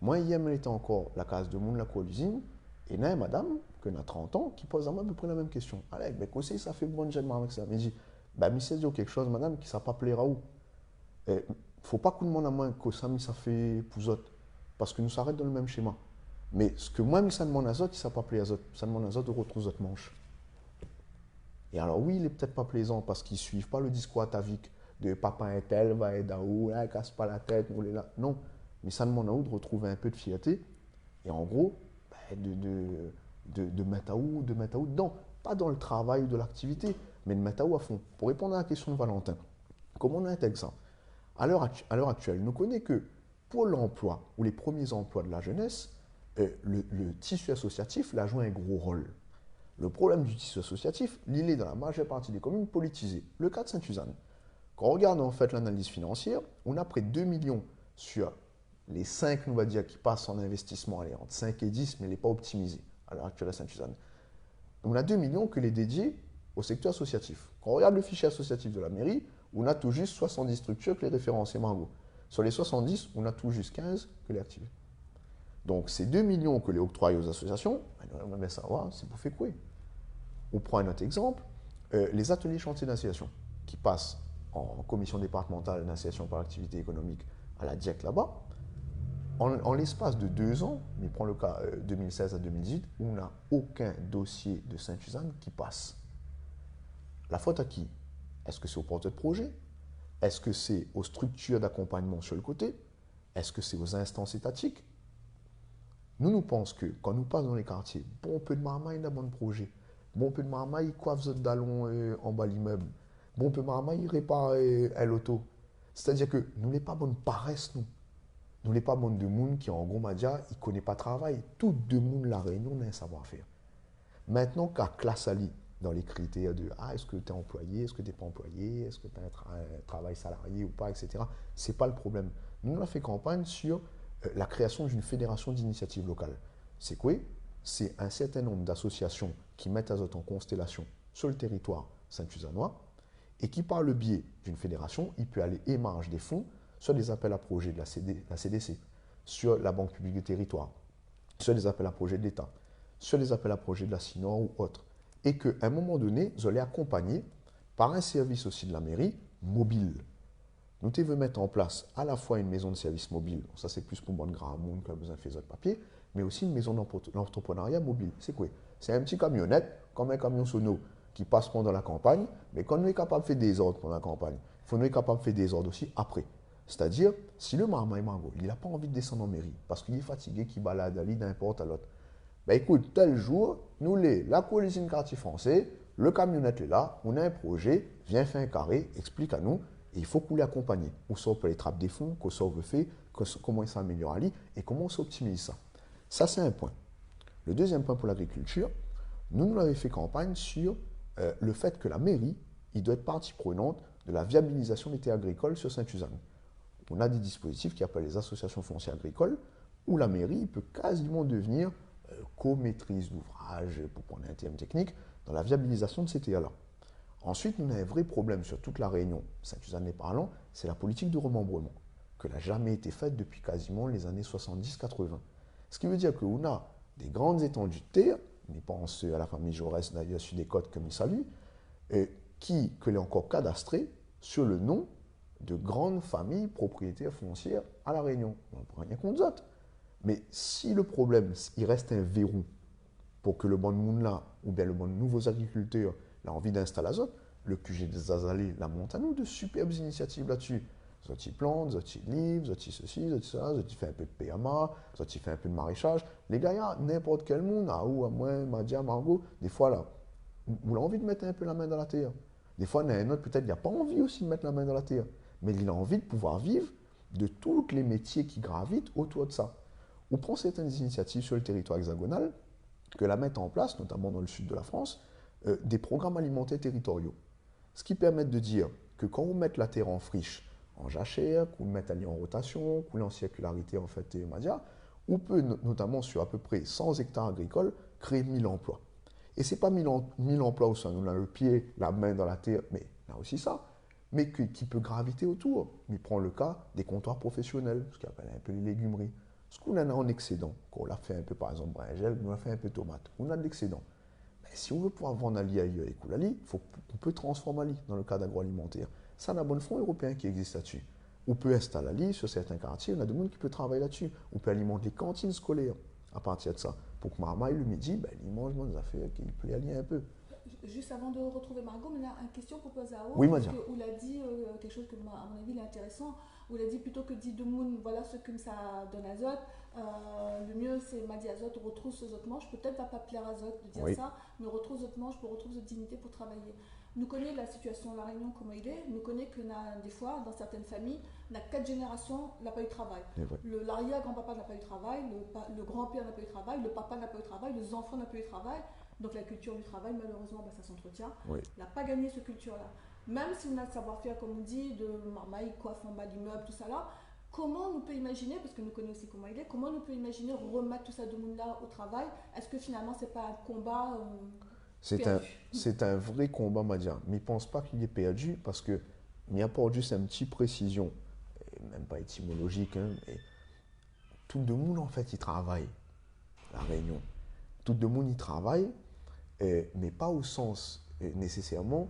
moi, hier, j'étais encore la case de monde, la cousine, et il y a une madame, qui a 30 ans, qui pose à moi à peu près la même question. Allez, mais conseil, ça fait bon gênement avec ça. Mais je dis, mais c'est quelque chose, madame, qui ne pas plaire à où? Il ne faut pas que tout le monde a moins que ça, mais ça fait pour autres. Parce que nous s'arrêtons dans le même schéma. Mais ce que moi, ça demande à Azote, ça ne pas plaire à Azote. Ça demande à Azote de retrouver notre manche. Et alors, oui, il n'est peut-être pas plaisant parce qu'ils ne suivent pas le discours atavique de papa un tel, va être où, casse pas la tête, on est là. Non. Mais ça demande à nous de retrouver un peu de fierté et en gros, de mettre à où dedans. Pas dans le travail ou de l'activité, mais de mettre à où à fond. Pour répondre à la question de Valentin, comment on intègre ça? À l'heure actuelle, nous connaissons que pour l'emploi ou les premiers emplois de la jeunesse, le tissu associatif a joué un gros rôle. Le problème du tissu associatif, il est dans la majeure partie des communes politisé. Le cas de Sainte-Suzanne. Quand on regarde en fait l'analyse financière, on a près de 2 millions sur les 5, on va dire, qui passent en investissement, allez, entre 5 et 10, mais il n'est pas optimisé à l'heure actuelle à Sainte-Suzanne. On a 2 millions que les dédiés au secteur associatif. Quand on regarde le fichier associatif de la mairie, on a tout juste 70 structures que les référencés Margot. Sur les 70, on a tout juste 15 que les activés. Donc ces 2 millions que les octroient aux associations, on va bien savoir, c'est pour faire quoi? On prend un autre exemple, les ateliers chantiers d'initiation qui passent en commission départementale d'initiation par l'activité économique à la DIEC là-bas. En l'espace de 2 ans, mais prend le cas 2016 à 2018, on n'a aucun dossier de Sainte-Suzanne qui passe. La faute à qui? Est-ce que c'est au porteur de projet? Est-ce que c'est aux structures d'accompagnement sur le côté? Est-ce que c'est aux instances étatiques? Nous pensons que quand nous passons dans les quartiers, bon peu de marmaille dans bon projet, bon peu de marmaille coiffe votre dallon en bas de l'immeuble, bon peu de marmaille répare l'auto. C'est-à-dire que nous n'est pas bonne paresse, nous. Nous n'est pas bonne de monde qui en gros madia, il ne connaît pas travail. Tout de monde la Réunion a un savoir-faire. Maintenant qu'à classe Ali, dans les critères de est-ce que tu es employé, est-ce que tu n'es pas employé, est-ce que tu as un travail salarié ou pas, etc. Ce n'est pas le problème. Nous, on a fait campagne sur la création d'une fédération d'initiatives locales. C'est quoi? C'est un certain nombre d'associations qui mettent Azote en constellation sur le territoire saint-suzannois et qui, par le biais d'une fédération, il peut aller émarger des fonds sur des appels à projets de la CDC, sur la Banque publique du territoire, sur des appels à projets de l'État, sur des appels à projets de la CINOR ou autres. Et qu'à un moment donné, vous allez accompagner par un service aussi de la mairie mobile. Nous devons mettre en place à la fois une maison de service mobile, ça c'est plus pour bon grand monde qui a besoin de faire d'autres papiers, mais aussi une maison d'entrepreneuriat mobile. C'est quoi? C'est un petit camionnette, comme un camion sono, qui passe pendant la campagne, mais quand nous sommes capables de faire des ordres pendant la campagne, il faut nous être capable de faire des ordres aussi après. C'est-à-dire, si le marmaille Margot, il n'a pas envie de descendre en mairie, parce qu'il est fatigué, qu'il balade d'un port à l'autre, ben écoute, tel jour, nous la coalition quartier français, le camionnette est là, on a un projet, viens faire un carré, explique à nous, et il faut qu'on l'accompagne. Où ça on peut les trappes des fonds, qu'on ça veut faire, comment il s'améliore et comment on s'optimise ça. Ça, c'est un point. Le deuxième point pour l'agriculture, nous avons fait campagne sur le fait que la mairie, il doit être partie prenante de la viabilisation des terres agricoles sur Sainte-Suzanne. On a des dispositifs qui appellent les associations foncières agricoles, où la mairie peut quasiment devenir co-maîtrise d'ouvrage, pour prendre un terme technique, dans la viabilisation de ces terres-là. Ensuite, nous avons un vrai problème sur toute la Réunion, Sainte-Suzanne parlant, c'est la politique de remembrement, que n'a jamais été faite depuis quasiment les années 70-80. Ce qui veut dire qu'on a des grandes étendues de terre, on pense à la famille Jaurès, d'ailleurs, sur des côtes comme il salue, que l'est encore cadastré sur le nom de grandes familles propriétaires foncières à la Réunion. On ne prend rien contre autres. Mais si le problème, il reste un verrou pour que le bon monde là, ou bien le bon nouveaux agriculteurs, a envie d'installer Azote, le QG des Azalées la monte à nous de superbes initiatives là-dessus. Zoti plante, zoti livre, zoti ceci, zoti ça, zoti fait un peu de PMA, zoti fait un peu de maraîchage. Les gars, n'importe quel monde, à ou à moi, Madia, Margot, des fois là, on a envie de mettre un peu la main dans la terre. Des fois, il y en a un autre, peut-être, il n'a pas envie aussi de mettre la main dans la terre. Mais il a envie de pouvoir vivre de tous les métiers qui gravitent autour de ça. On prend certaines initiatives sur le territoire hexagonal que la mettent en place, notamment dans le sud de la France, des programmes alimentaires territoriaux. Ce qui permet de dire que quand on met la terre en friche, en jachère, qu'on met en rotation, qu'on en circularité en fait et média, on peut notamment sur à peu près 100 hectares agricoles créer 1000 emplois. Et ce n'est pas 1000 emplois où ça nous a le pied, la main dans la terre, mais là aussi ça, mais qui peut graviter autour. Mais prend le cas des comptoirs professionnels, ce qu'on appelle un peu les légumeries. Ce qu'on en a en excédent, quand on l'a fait un peu par exemple brinjelle, on a fait un peu tomate, on a de l'excédent. Mais si on veut pouvoir vendre Ali ailleurs et Koulali, on peut transformer Ali dans le cadre agroalimentaire. Ça, on a un bon fonds européen qui existe là-dessus. On peut installer Ali sur certains quartiers, on a des gens qui peuvent travailler là-dessus. On peut alimenter les cantines scolaires à partir de ça. Pour que Marmaille, le midi, il mange des affaires qu'il peut y aller un peu. Juste avant de retrouver Margot, on a une question pour poser à Oud. Oui, Madia. Où il a dit quelque chose que, à mon avis, il est intéressant. Où il a dit plutôt que dit de Moon, voilà ce que ça donne azote. Le mieux, c'est Madi azote, on retrouve ce autres manches. Peut-être va pas plaire azote de dire ça, mais on retrouve autres manches, on retrouve cette dignité pour travailler. Nous connaissons la situation à La Réunion, comment il est. Nous connaissons que des fois, dans certaines familles, on a 4 générations, n'a pas eu de travail. L'arrière-grand-papa n'a pas eu de travail, le grand-père n'a pas eu de travail, le papa n'a pas eu de travail, les enfants n'ont pas eu de travail. Donc la culture du travail, malheureusement, ça s'entretient. Oui. On n'a pas gagné cette culture-là. Même si on a le savoir-faire, comme on dit, de marmaille, coiffe en bas d'immeuble, tout ça là, comment on peut imaginer, parce que nous connaissons aussi comment il est, comment on peut imaginer remettre tout ça de monde-là au travail? Est-ce que finalement, c'est pas un combat c'est un vrai combat, Madia. Mais je ne pense pas qu'il est perdu parce que, il apporte juste une petite précision, même pas étymologique, hein, mais tout le monde, en fait, il travaille. La Réunion. Tout le monde y travaille, mais pas au sens nécessairement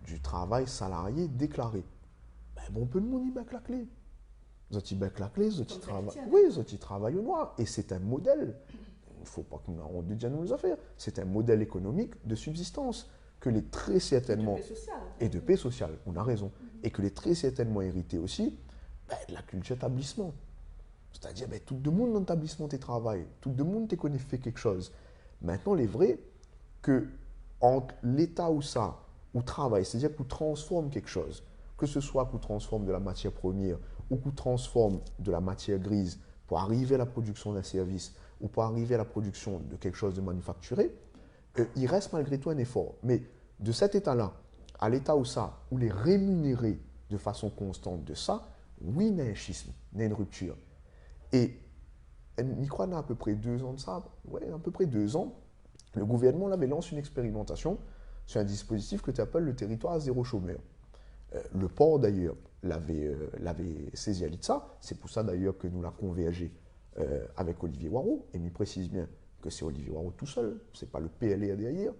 du travail salarié déclaré. Bon peu de monde y bec la clé. Ils bec la clé, ils travaillent au noir. Et c'est un modèle, il ne faut pas qu'on ait honte de dire nous les affaires, c'est un modèle économique de subsistance que les très certainement... Et de paix sociale, on a raison. Et que les très certainement hérité aussi de la culture établissement. C'est-à-dire, tout le monde dans l'établissement travaille, tout le monde connaît fait quelque chose. Maintenant, il est vrai que entre l'état où ça, où travaille, c'est-à-dire qu'on transforme quelque chose, que ce soit qu'on transforme de la matière première ou qu'on transforme de la matière grise pour arriver à la production d'un service ou pour arriver à la production de quelque chose de manufacturé, il reste malgré tout un effort. Mais de cet état-là à l'état où ça, où les rémunérer de façon constante de ça, oui, il y a un schisme, il y a une rupture. Et il croit qu'il y a à peu près 2 ans de ça, à peu près 2 ans, le gouvernement avait lancé une expérimentation sur un dispositif que tu appelles le territoire zéro chômeur. Le port d'ailleurs l'avait saisi à l'ITSA, c'est pour ça d'ailleurs que nous l'avons convergé avec Olivier Warraud, et il précise bien que c'est Olivier Warraud tout seul, ce n'est pas le PLA derrière,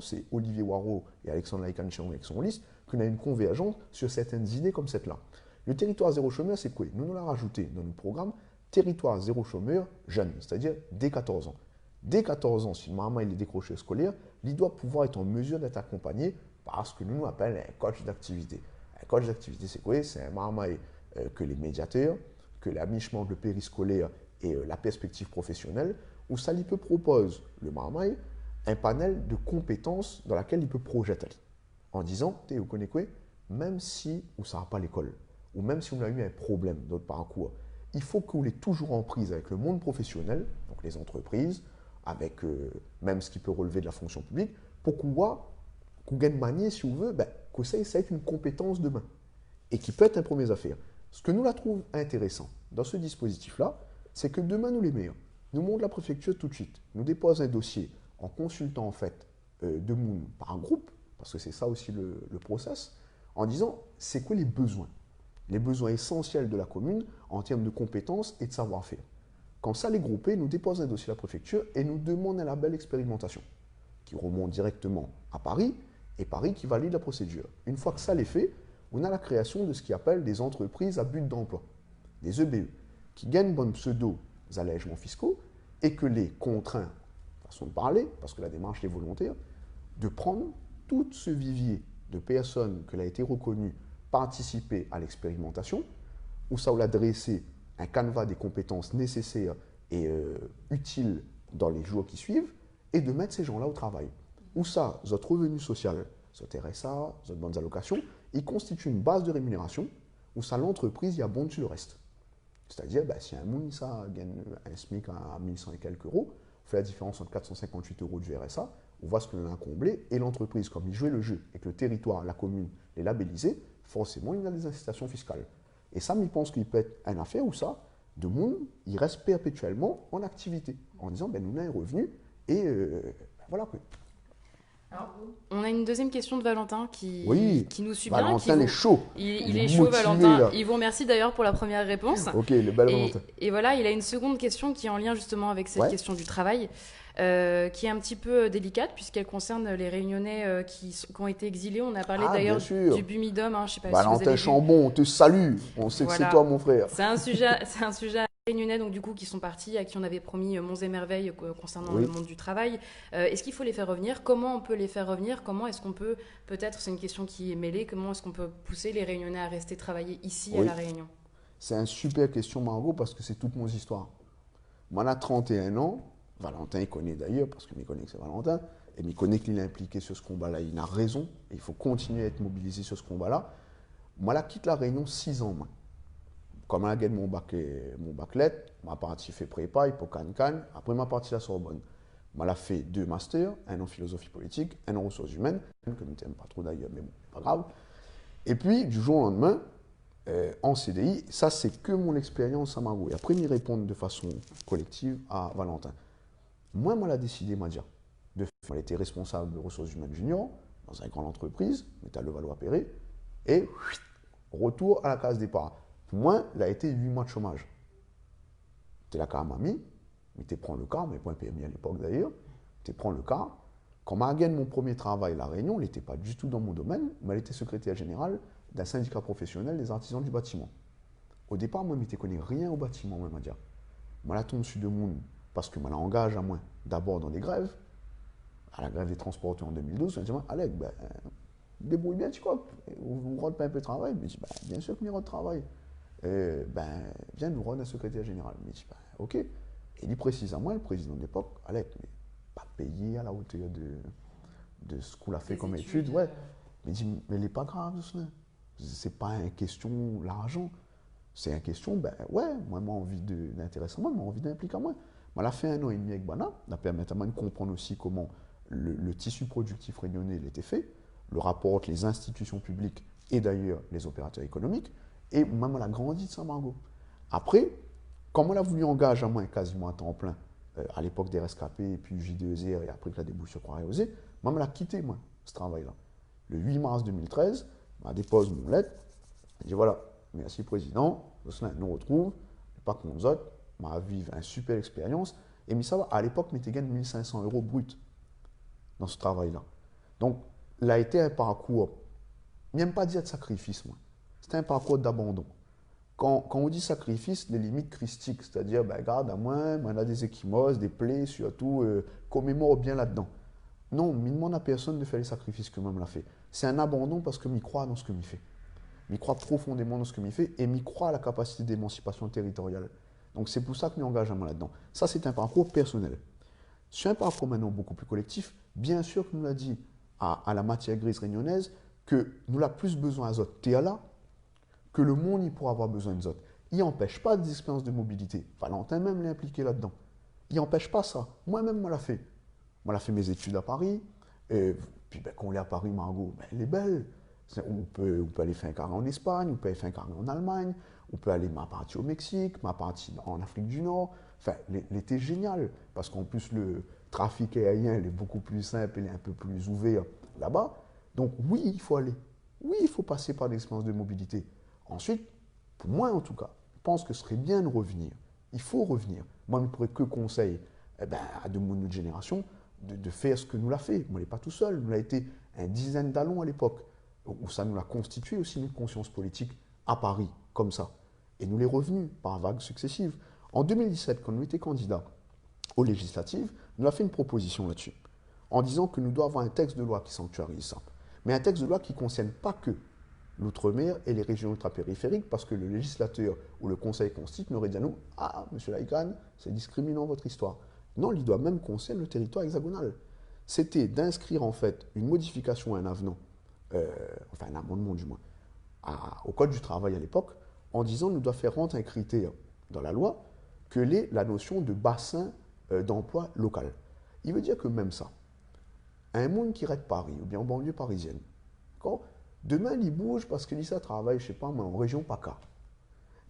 c'est Olivier Warraud et Alexandre Laïkanchang avec son liste, qu'on a une convergence sur certaines idées comme cette-là. Le territoire zéro chômeur, c'est quoi? Nous l'avons rajouté dans nos programmes, territoire zéro chômeur jeune, c'est-à-dire dès 14 ans. Dès 14 ans, si le maman est décroché scolaire, il doit pouvoir être en mesure d'être accompagné par ce que nous appelons un coach d'activité. Un coach d'activité, c'est quoi? C'est un maman que les médiateurs, que la mi-chemin de périscolaire et la perspective professionnelle, où ça lui peut propose, le maman, un panel de compétences dans laquelle il peut projeter. En disant, vous connaissez quoi? Même si on ne sera pas à l'école, ou même si on a eu un problème dans notre parcours, il faut qu'on est toujours en prise avec le monde professionnel, donc les entreprises, avec même ce qui peut relever de la fonction publique, pour qu'on gagne manier, si on veut, que ça va être une compétence demain, et qui peut être un premier affaire. Ce que nous la trouvons intéressant dans ce dispositif-là, c'est que demain, nous les meilleurs, nous monte la préfecture tout de suite, nous dépose un dossier en consultant en fait de monde par groupe, parce que c'est ça aussi le process, en disant c'est quoi les besoins essentiels de la commune en termes de compétences et de savoir-faire. Quand ça les groupé, nous déposons un dossier à la préfecture et nous demandons un label expérimentation qui remonte directement à Paris et Paris qui valide la procédure. Une fois que ça l'est fait, on a la création de ce qu'on appelle des entreprises à but d'emploi, des EBE, qui gagnent bon pseudo-allègements fiscaux et que les contraint, façon de parler, parce que la démarche est volontaire, de prendre tout ce vivier de personnes que l'a été reconnu participer à l'expérimentation où ça a dressé un canevas des compétences nécessaires et utiles dans les jours qui suivent, et de mettre ces gens-là au travail. Où ça, votre revenu social, votre RSA, votre bonnes allocations, il constitue une base de rémunération où ça, l'entreprise, il y a bon dessus le reste. C'est-à-dire, si un monde ça gagne un SMIC à 1100 et quelques euros, on fait la différence entre 458 euros du RSA, on voit ce que l'on a comblé, et l'entreprise, comme il jouait le jeu, et que le territoire, la commune, les labellisé, forcément, il a des incitations fiscales. Et ça, je pense qu'il peut être une affaire où ça, de monde, il reste perpétuellement en activité, en disant, nous avons un revenu, et voilà. Alors, on a une deuxième question de Valentin qui nous suit bien. Valentin est chaud. Il est chaud, Valentin. Là. Il vous remercie d'ailleurs pour la première réponse. Ok, le bel Valentin. Et voilà, il a une seconde question qui est en lien justement avec cette question du travail, qui est un petit peu délicate puisqu'elle concerne les Réunionnais qui ont été exilés. On a parlé d'ailleurs du Bumidum. Je sais pas Valentin si vous avez Chambon, on te salue. On sait que c'est toi, mon frère. C'est un sujet Réunionnais, donc du coup, qui sont partis, à qui on avait promis monts et merveilles concernant le monde du travail. Est-ce qu'il faut les faire revenir? Comment on peut les faire revenir? Comment est-ce qu'on peut, peut-être, c'est une question qui est mêlée, comment est-ce qu'on peut pousser les Réunionnais à rester travailler ici à La Réunion? C'est une super question, Margot, parce que c'est toute mon histoire. Moi, j'ai 31 ans. Valentin, il connaît d'ailleurs, parce qu'il connaît que c'est Valentin, et il connaît qu'il est impliqué sur ce combat-là. Il a raison, et il faut continuer à être mobilisé sur ce combat-là. Moi, je quitte La Réunion 6 ans, moi. Comme je gagne mon bac lettres, ma partie fait prépa, il faut Cannes. Après ma partie à la Sorbonne. Je fait 2 masters, un en philosophie politique, un en ressources humaines, que je n'aime pas trop d'ailleurs, mais bon, pas grave. Et puis, du jour au lendemain, en CDI, ça c'est que mon expérience à Margot. Et après, m'y répondre de façon collective à Valentin. Moi, j'ai décidé, de faire. Elle était responsable de ressources humaines junior dans une grande entreprise, Métal Levallois-Perret, et retour à la case départ. Pour moi, il a été 8 mois de chômage. Tu es là quand mamie, mais tu prends le cas, mais pas un PMI à l'époque d'ailleurs, tu prends le cas. Quand je gagne mon premier travail à La Réunion, il n'était pas du tout dans mon domaine, mais elle était secrétaire générale d'un syndicat professionnel des artisans du bâtiment. Au départ, moi, je ne connais rien au bâtiment, même à dire. Moi, là, tombe sur de monde parce que je l'engage à moi, d'abord dans des grèves, à la grève des transporteurs en 2012, je me dis, Alec, débrouille bien, tu crois, vous rentrez pas un peu de travail? Je me dis, bien sûr que je rentre de travail. Viens nous rendre un secrétaire général. Il me dit, ok. Et il dit précisément, le président de l'époque, Alec, mais pas payé à la hauteur de ce qu'on a fait comme étude. Ouais. Mais il dit, mais il n'est pas grave, cela. C'est pas une question l'argent. C'est une question, moi, j'ai envie d'intéresser moi, j'ai envie d'impliquer moi. On a fait 1 an et demi avec Bana, ça permet de comprendre aussi comment le tissu productif réunionnais était fait, le rapport entre les institutions publiques et d'ailleurs les opérateurs économiques. Et même elle a grandi de ça, Margot. Après, comme on a voulu engager à moi quasiment à temps plein, à l'époque des rescapés, et puis JDEZ, et après que la débouche sur Croix-Rosé, même elle a quitté, moi, ce travail-là. Le 8 mars 2013, je dépose mon lettre, je dis voilà, merci président, nous retrouve, pas qu'on nous autres, m'a vécu une super expérience, et mais ça va, à l'époque, je gagné 1500 € brut dans ce travail-là. Donc, il a été un parcours, même pas dire de sacrifice, moi. C'était un parcours d'abandon. Quand on dit sacrifice, les limites christiques, c'est-à-dire, regarde, à moi, on a des échymoses, des plaies, surtout, commémore bien là-dedans. Non, je ne demande à personne de faire les sacrifices que moi, je fait. C'est un abandon parce que je crois dans ce que je fais. Je crois profondément dans ce que je fais et je crois à la capacité d'émancipation territoriale. Donc, c'est pour ça que je m'engage là-dedans. Ça, c'est un parcours personnel. Sur un parcours maintenant beaucoup plus collectif, bien sûr que nous l'a dit à la matière grise réunionnaise que nous avons plus besoin à Zot là que le monde y pourra avoir besoin de Zot. Il n'empêche pas des expériences de mobilité. Valentin même l'est impliqué là-dedans. Il n'empêche pas ça. Moi-même, moi l'a fait. Moi, j'ai fait mes études à Paris. Et puis, quand on est à Paris, Margot, elle est belle. On peut aller faire un carré en Espagne, on peut aller faire un carré en Allemagne, on peut aller ma partie au Mexique, ma partie en Afrique du Nord. Enfin, l'été est génial, parce qu'en plus, le trafic aérien il est beaucoup plus simple, il est un peu plus ouvert là-bas. Donc oui, il faut aller. Oui, il faut passer par l'expérience de mobilité. Ensuite, pour moi en tout cas, je pense que ce serait bien de revenir. Il faut revenir. Moi, je ne pourrais que conseiller à de notre génération de faire ce que nous l'a fait. Moi, je n'ai pas tout seul. Nous l'a été une dizaine d'allons à l'époque, où ça nous l'a constitué aussi notre conscience politique à Paris, comme ça. Et nous l'est revenu par vagues successives. En 2017, quand nous étions candidats aux législatives, nous avons fait une proposition là-dessus, en disant que nous devons avoir un texte de loi qui sanctuarise ça. Mais un texte de loi qui ne concerne pas que l'outre-mer et les régions ultrapériphériques parce que le législateur ou le conseil constitue n'aurait dit à nous « Ah, monsieur Laïkan, c'est discriminant votre histoire ». Non, il doit même concerner le territoire hexagonal. C'était d'inscrire en fait une modification, un avenant, enfin un amendement du moins, au Code du travail à l'époque, en disant nous doit faire rentrer un critère dans la loi que l'est la notion de bassin d'emploi local. Il veut dire que même ça, un monde qui reste Paris ou bien en banlieue parisienne, demain il bouge parce qu'il travaille, je sais pas, mais en région PACA.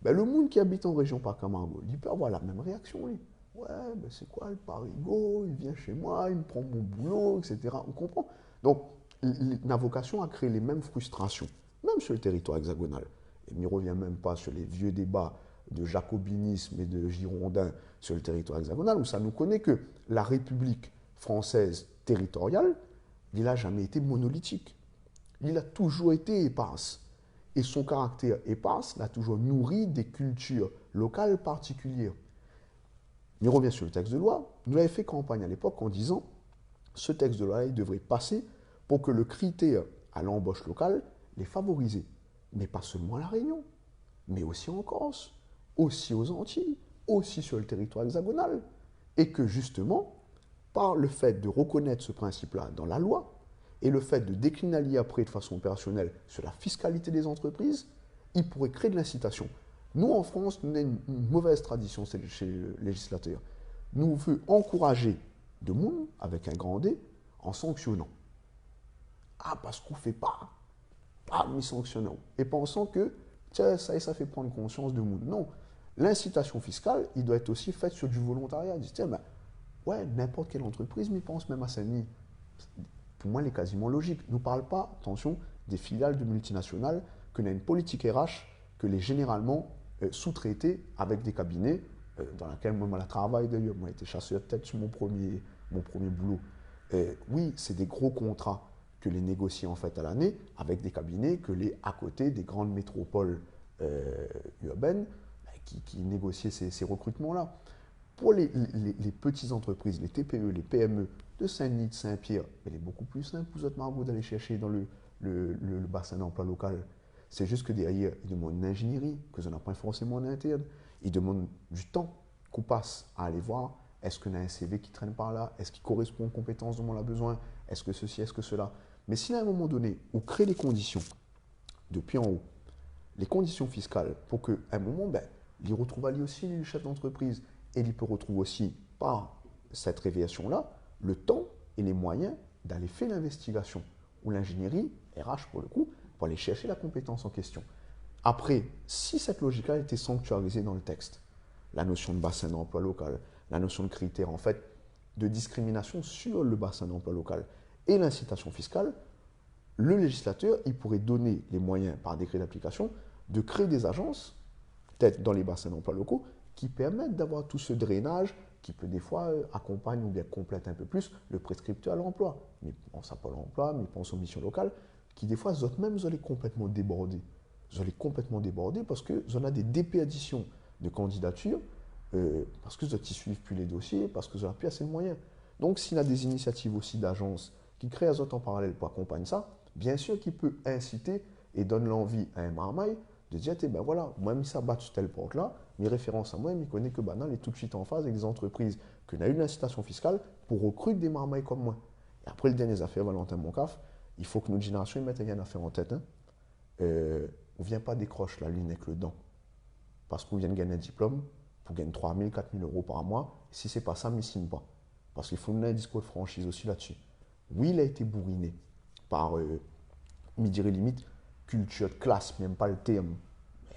Ben, le monde qui habite en région PACA, Margot, il peut avoir la même réaction. Lui. Ouais, ben c'est quoi le parigo? Il vient chez moi, il me prend mon boulot, etc. On comprend. Donc, la vocation a créé les mêmes frustrations, même sur le territoire hexagonal. Et on n'y revient même pas sur les vieux débats de jacobinisme et de girondins sur le territoire hexagonal, où ça nous connaît que la République française territoriale, il n'a jamais été monolithique. Il a toujours été éparse. Et son caractère éparse l'a toujours nourri des cultures locales particulières. Mais on revient sur le texte de loi. Nous avons fait campagne à l'époque en disant ce texte de loi il devrait passer pour que le critère à l'embauche locale les favorise. Mais pas seulement à La Réunion, mais aussi en Corse, aussi aux Antilles, aussi sur le territoire hexagonal. Et que justement, par le fait de reconnaître ce principe-là dans la loi, et le fait de décliner après de façon opérationnelle sur la fiscalité des entreprises, il pourrait créer de l'incitation. Nous, en France, nous avons une mauvaise tradition chez le législateur. Nous voulons encourager de monde, avec un grand D, en sanctionnant. Ah, parce qu'on ne fait pas. Ah, mais sanctionnons. Et pensant que tiens, ça fait prendre conscience de monde. Non. L'incitation fiscale, il doit être aussi faite sur du volontariat. Ils disent, tiens, ben, ouais, n'importe quelle entreprise m'y pense, même à Saint-Denis. Pour moi, il est quasiment logique. Ne nous parle pas, attention, des filiales de multinationales, qu'on a une politique RH que les généralement sous-traitée avec des cabinets dans lesquels moi, je travaille d'ailleurs. Moi, j'ai été chasseur de tête sur mon premier boulot. Oui, c'est des gros contrats que les négocier en fait à l'année avec des cabinets que les à côté des grandes métropoles urbaines qui négociaient ces recrutements-là. Pour les petites entreprises, les TPE, les PME de Saint-Denis, de Saint-Pierre, il est beaucoup plus simple, vous autres, Margot, d'aller chercher dans le bassin d'emploi local. C'est juste que derrière, ils demandent une ingénierie, que ça n'a pas forcément en interne. Ils demandent du temps qu'on passe à aller voir, est-ce qu'on a un CV qui traîne par là, est-ce qu'il correspond aux compétences dont on a besoin, est-ce que ceci, est-ce que cela. Mais si à un moment donné, on crée les conditions, depuis en haut, les conditions fiscales, pour qu'à un moment, il retrouve lui aussi le chef d'entreprise, et il peut retrouver aussi, par cette révélation-là, le temps et les moyens d'aller faire l'investigation, ou l'ingénierie, RH pour le coup, pour aller chercher la compétence en question. Après, si cette logique-là était sanctuarisée dans le texte, la notion de bassin d'emploi local, la notion de critères en fait de discrimination sur le bassin d'emploi local et l'incitation fiscale, le législateur il pourrait donner les moyens par décret d'application de créer des agences, peut-être dans les bassins d'emploi locaux, qui permettent d'avoir tout ce drainage qui peut des fois accompagner ou bien complète un peu plus le prescripteur à l'emploi. Mais on pense à Pôle emploi, mais pense aux missions locales, qui des fois, même, vous allez complètement déborder. Vous allez complètement déborder parce que vous en avez des dépéaditions de candidatures, parce que vous ne suivez plus les dossiers, parce que vous n'avez plus assez de moyens. Donc, s'il y a des initiatives aussi d'agences qui créent un autres en parallèle pour accompagner ça, bien sûr qu'il peut inciter et donne l'envie à un marmaille de dire, ben voilà, moi, mis ça battre sur telle porte-là, mes références à moi, il connaît que Banal est tout de suite en phase avec des entreprises qui ont eu une incitation fiscale pour recruter des marmailles comme moi. Et après, le dernier affaire, Valentin Moncaf, il faut que notre génération mette une affaire en tête. Hein. On ne vient pas décrocher la ligne avec le dent. Parce qu'on vient de gagner un diplôme, pour gagner 3 000, 4 000 euros par mois. Et si ce n'est pas ça, ne signe pas. Parce qu'il faut un discours de franchise aussi là-dessus. Oui, il a été bourriné par, je dirais limite, culture de classe, même pas le terme,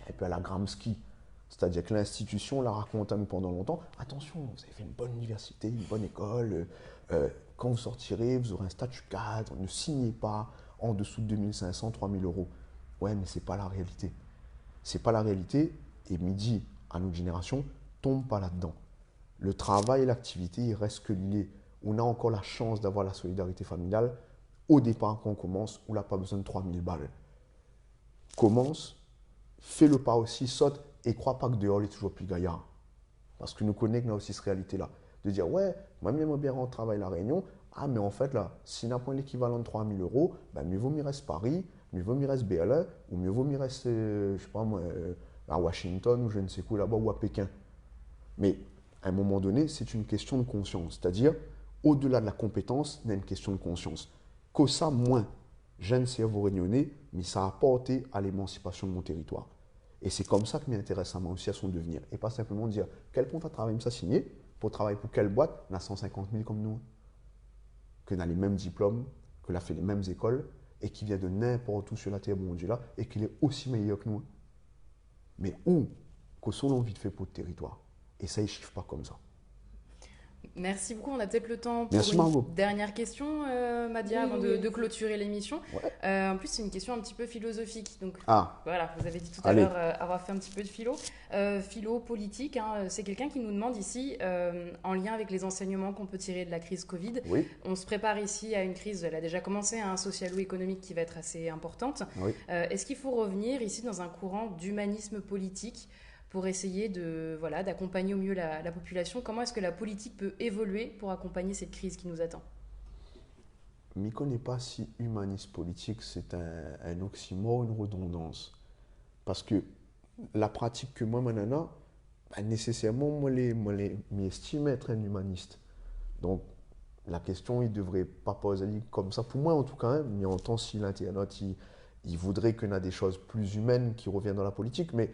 un peu à la Gramsci. C'est-à-dire que l'institution la raconte à nous pendant longtemps. Attention, vous avez fait une bonne université, une bonne école. Quand vous sortirez, vous aurez un statut cadre. Ne signez pas en dessous de 2 500, 3 000 euros. Ouais, mais ce n'est pas la réalité. Ce n'est pas la réalité. Et midi, à notre génération, tombe pas là-dedans. Le travail et l'activité, il reste que lié. On a encore la chance d'avoir la solidarité familiale au départ quand on commence, on n'a pas besoin de 3 000 balles. Commence, fais le pas aussi, saute et crois pas que dehors il est toujours plus gaillard. Parce que nous connaissons aussi cette réalité-là. De dire, ouais, moi j'aimerais bien rentrer travailler à La Réunion, Ah, mais en fait, là, si n'a pas l'équivalent de 3 000 euros, ben, mieux vaut m'y reste Paris, mieux vaut m'y reste BLE, ou mieux vaut m'y reste, je sais pas moi, à Washington, ou je ne sais quoi là-bas, ou à Pékin. Mais à un moment donné, c'est une question de conscience. C'est-à-dire, au-delà de la compétence, il y a une question de conscience. Que ça, moins, je ne sais vous réunionner, mais ça a apporté à l'émancipation de mon territoire. Et c'est comme ça que m'intéresse à moi aussi à son devenir. Et pas simplement dire, quel contrat de travail ça signé, pour travailler pour quelle boîte, on a 150 000 comme nous, que a les mêmes diplômes, que l'a fait les mêmes écoles, et qui vient de n'importe où sur la terre mondiale, et qu'il est aussi meilleur que nous. Mais où que son envie de faire pour le territoire. Et ça, il ne chiffre pas comme ça. Merci beaucoup. On a peut-être le temps pour Merci, Margot. Dernière question, Madia, avant de clôturer l'émission. Ouais. En plus, c'est une question un petit peu philosophique. Donc, voilà, vous avez dit tout à Allez. l'heure avoir fait un petit peu de philo. Philo politique, hein, c'est quelqu'un qui nous demande ici, en lien avec les enseignements qu'on peut tirer de la crise Covid. Oui. On se prépare ici à une crise, elle a déjà commencé, hein, socialo-économique qui va être assez importante. Oui. Est-ce qu'il faut revenir ici dans un courant d'humanisme politique pour essayer d'accompagner au mieux la population? Comment est-ce que la politique peut évoluer pour accompagner cette crise qui nous attend? Je ne connais pas si humanisme politique, c'est un oxymore, une redondance. Parce que la pratique que moi, maintenant, nécessairement, moi, m'estime être un humaniste. Donc, la question, il ne devrait pas poser comme ça. Pour moi, en tout cas, mais en tant si l'internaute, il voudrait qu'on ait des choses plus humaines qui reviennent dans la politique, mais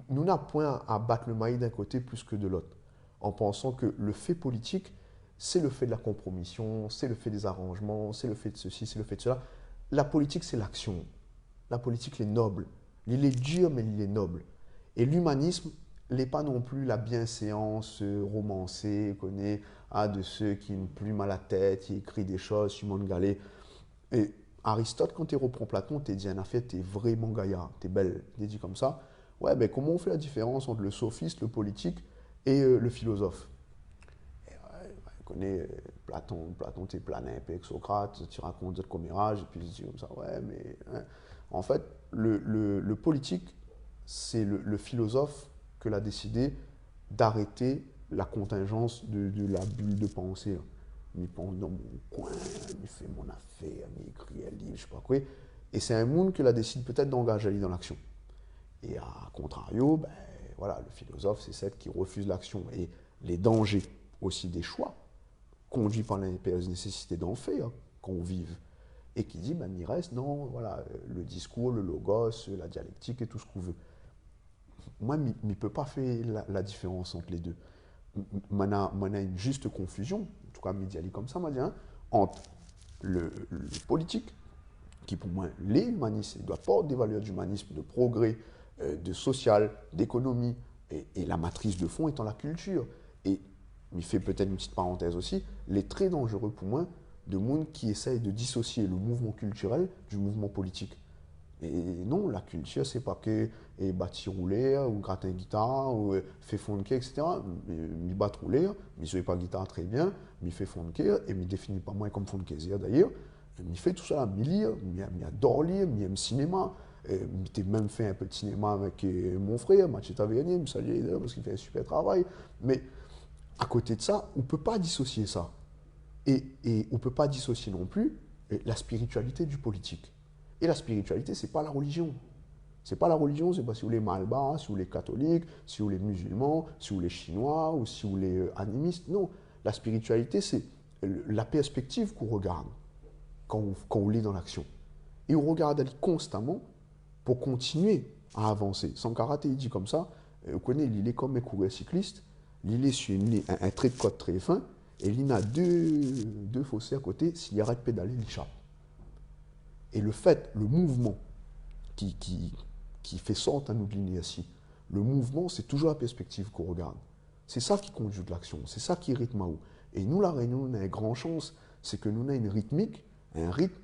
nous n'avons point à battre le maïs d'un côté plus que de l'autre, en pensant que le fait politique, c'est le fait de la compromission, c'est le fait des arrangements, c'est le fait de ceci, c'est le fait de cela. La politique, c'est l'action. La politique, elle est noble. Il est dur, mais il est noble. Et l'humanisme n'est pas non plus la bienséance romancée, connaît, de ceux qui ont une plume à la tête, qui écrit des choses, Simon Gallet. Et Aristote, quand il reprend Platon, il dit en affaire, tu es vraiment gaillard, tu es belle. Il dit comme ça. Ouais, ben comment on fait la différence entre le sophiste, le politique et le philosophe? On connaît Platon, tu es plané avec Socrate, tu racontes d'autres commérages, et puis il dit comme ça, ouais, mais... Hein. En fait, le politique, c'est le philosophe que l'a décidé d'arrêter la contingence de la bulle de pensée. Il pense dans mon coin, il fait mon affaire, il écrit un livre, je sais pas quoi. Et c'est un monde que l'a décidé peut-être d'engager dans l'action. Et à contrario, ben, voilà, le philosophe, c'est celle qui refuse l'action. Et les dangers aussi des choix, conduits par l'impérieuse nécessité d'en faire, qu'on vive. Et qui dit, ben, il reste, non, voilà, le discours, le logos, la dialectique et tout ce qu'on veut. Moi, je ne peux pas faire la différence entre les deux. Moi, a une juste confusion, en tout cas, médiali comme ça, m'a dit, hein, entre le politique, qui pour moi l'est humaniste, il doit porter des valeurs d'humanisme, de progrès, de social, d'économie, et la matrice de fond étant la culture. Et il fait peut-être une petite parenthèse aussi, les très dangereux pour moi de monde qui essaye de dissocier le mouvement culturel du mouvement politique. Et non, la culture, c'est pas que bâtir rouler, ou gratter une guitare, ou faire fonker, etc. Je bats rouler, mais je ne pas guitare très bien, mais je fais fonker, et je ne définis pas moi comme fonkesia d'ailleurs. Je fais tout ça, je lis, j'adore lire, j'aime le cinéma. J'ai même fait un peu de cinéma avec mon frère, Mathieu Tavernier, je me salue parce qu'il fait un super travail. Mais à côté de ça, on ne peut pas dissocier ça. Et on ne peut pas dissocier non plus la spiritualité du politique. Et la spiritualité, ce n'est pas la religion. Ce n'est pas la religion, c'est pas si vous les malbars, si vous les catholiques, si vous les musulmans, si vous les chinois ou si vous les animistes. Non, la spiritualité, c'est la perspective qu'on regarde quand on lit dans l'action. Et on regarde elle constamment pour continuer à avancer. Sankara, il dit comme ça, vous connaissez, il est comme un coureur cycliste, il est sur un trait de côte très fin, et il a deux fossés à côté, s'il arrête de pédaler, il échappe. Et le fait, le mouvement qui fait sortir à nous de l'inertie, le mouvement, c'est toujours la perspective qu'on regarde. C'est ça qui conduit de l'action, c'est ça qui rythme à où. Et nous, la Réunion, on a une grande chance, c'est que nous avons une rythmique, un rythme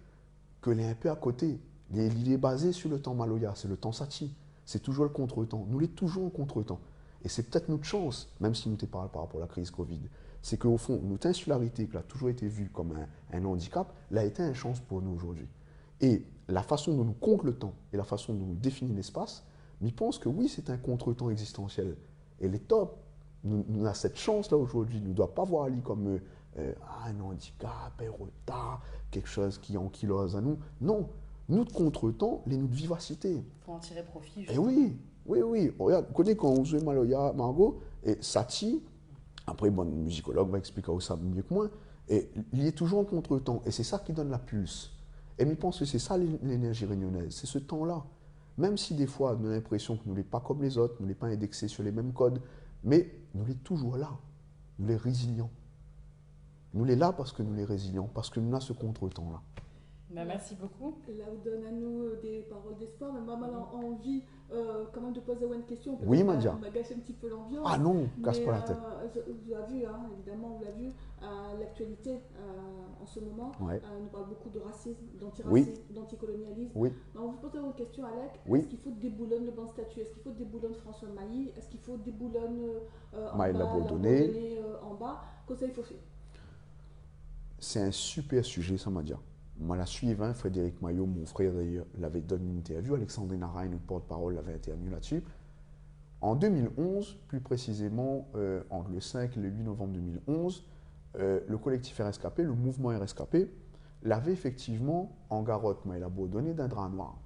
que l'on est un peu à côté. Il est basé sur le temps maloya, c'est le temps sati. C'est toujours le contre-temps. Nous l'est toujours en contre-temps. Et c'est peut-être notre chance, même si nous ne parlons par rapport à la crise Covid, c'est qu'au fond, notre insularité, qui a toujours été vue comme un handicap, l'a été une chance pour nous aujourd'hui. Et la façon dont nous comptons le temps et la façon dont nous définissons l'espace, je pense que oui, c'est un contre-temps existentiel. Et les top, nous avons cette chance-là aujourd'hui. Nous ne devons pas voir Ali comme un handicap, un retard, quelque chose qui ankylose à nous. Non, nous de contre-temps, les nous de vivacité. Il faut en tirer profit. Et oui. Regarde, connais quand on jouait Maloya, Margot, et Satie, après, bon, le musicologue va expliquer ça mieux que moi, et il est toujours en contre-temps, et c'est ça qui donne la pulse. Et je pense que c'est ça l'énergie réunionnaise, c'est ce temps-là. Même si des fois, on a l'impression que nous ne sommes pas comme les autres, nous ne sommes pas indexés sur les mêmes codes, mais nous sommes toujours là, nous sommes résilients. Nous sommes là parce que nous sommes résilients, parce que nous avons ce contre-temps-là. Merci beaucoup. Là, vous donnez à nous des paroles d'espoir, mais moi, j'ai envie quand même de poser une question. Oui, Mandia. On m'a gâché un petit peu l'ambiance. Ah non, casse pas la tête. Vous l'avez vu, hein, évidemment, vous l'avez vu, l'actualité en ce moment, ouais. On parle beaucoup de racisme, d'antiracisme, oui. d'anticolonialisme. Oui. Donc, on vous pose une question, Alec. Oui. Est-ce qu'il faut déboulonner le bon statut? Est-ce qu'il faut déboulonner François Mailly? Est-ce qu'il faut déboulonner Maïla Bourdonné en bas? Qu'est-ce qu'il faut faire? C'est un super sujet, ça m'a dit. Moi, la suivante, Frédéric Maillot, mon frère d'ailleurs, l'avait donné une interview. Alexandre Narain, notre porte-parole, l'avait interviewé là-dessus. En 2011, plus précisément, entre le 5 et le 8 novembre 2011, le collectif RSKP, le mouvement RSKP, l'avait effectivement en garotte, mais il a donné d'un drap noir.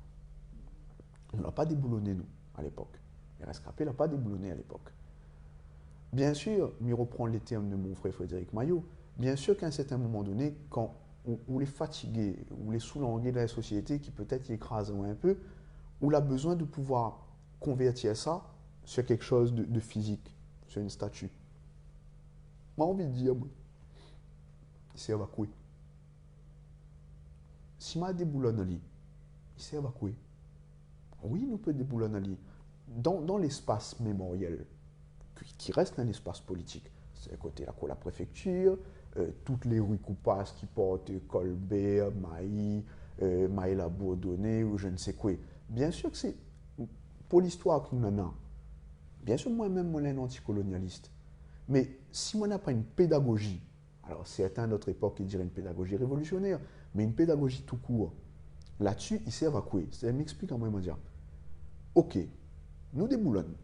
On ne l'a pas déboulonné, nous, à l'époque. RSKP ne l'a pas déboulonné à l'époque. Bien sûr, je reprends les termes de mon frère Frédéric Maillot, bien sûr qu'à un certain moment donné, quand ou les fatigués, ou les sous-langués de la société qui peut-être y écrasent un peu, où il a besoin de pouvoir convertir ça sur quelque chose de physique, sur une statue. Moi, j'ai envie de dire, c'est évacué. Si je déboulonne à lui, il s'est évacué. Oui, nous pouvons déboulonner à lui. Dans l'espace mémoriel, qui reste un espace politique, c'est à côté de la préfecture, toutes les rues Coupas qui portent Colbert, Maï, Maïla Bourdonné ou je ne sais quoi. Bien sûr que c'est pour l'histoire que nous avons. Bien sûr, moi-même, moi, je suis un anticolonialiste. Mais si on n'a pas une pédagogie, alors certains à notre époque ils diraient une pédagogie révolutionnaire, mais une pédagogie tout court, là-dessus, il s'est évacué. C'est-à-dire, m'explique à moi, il m'a dit, ok, nous déboulonnons.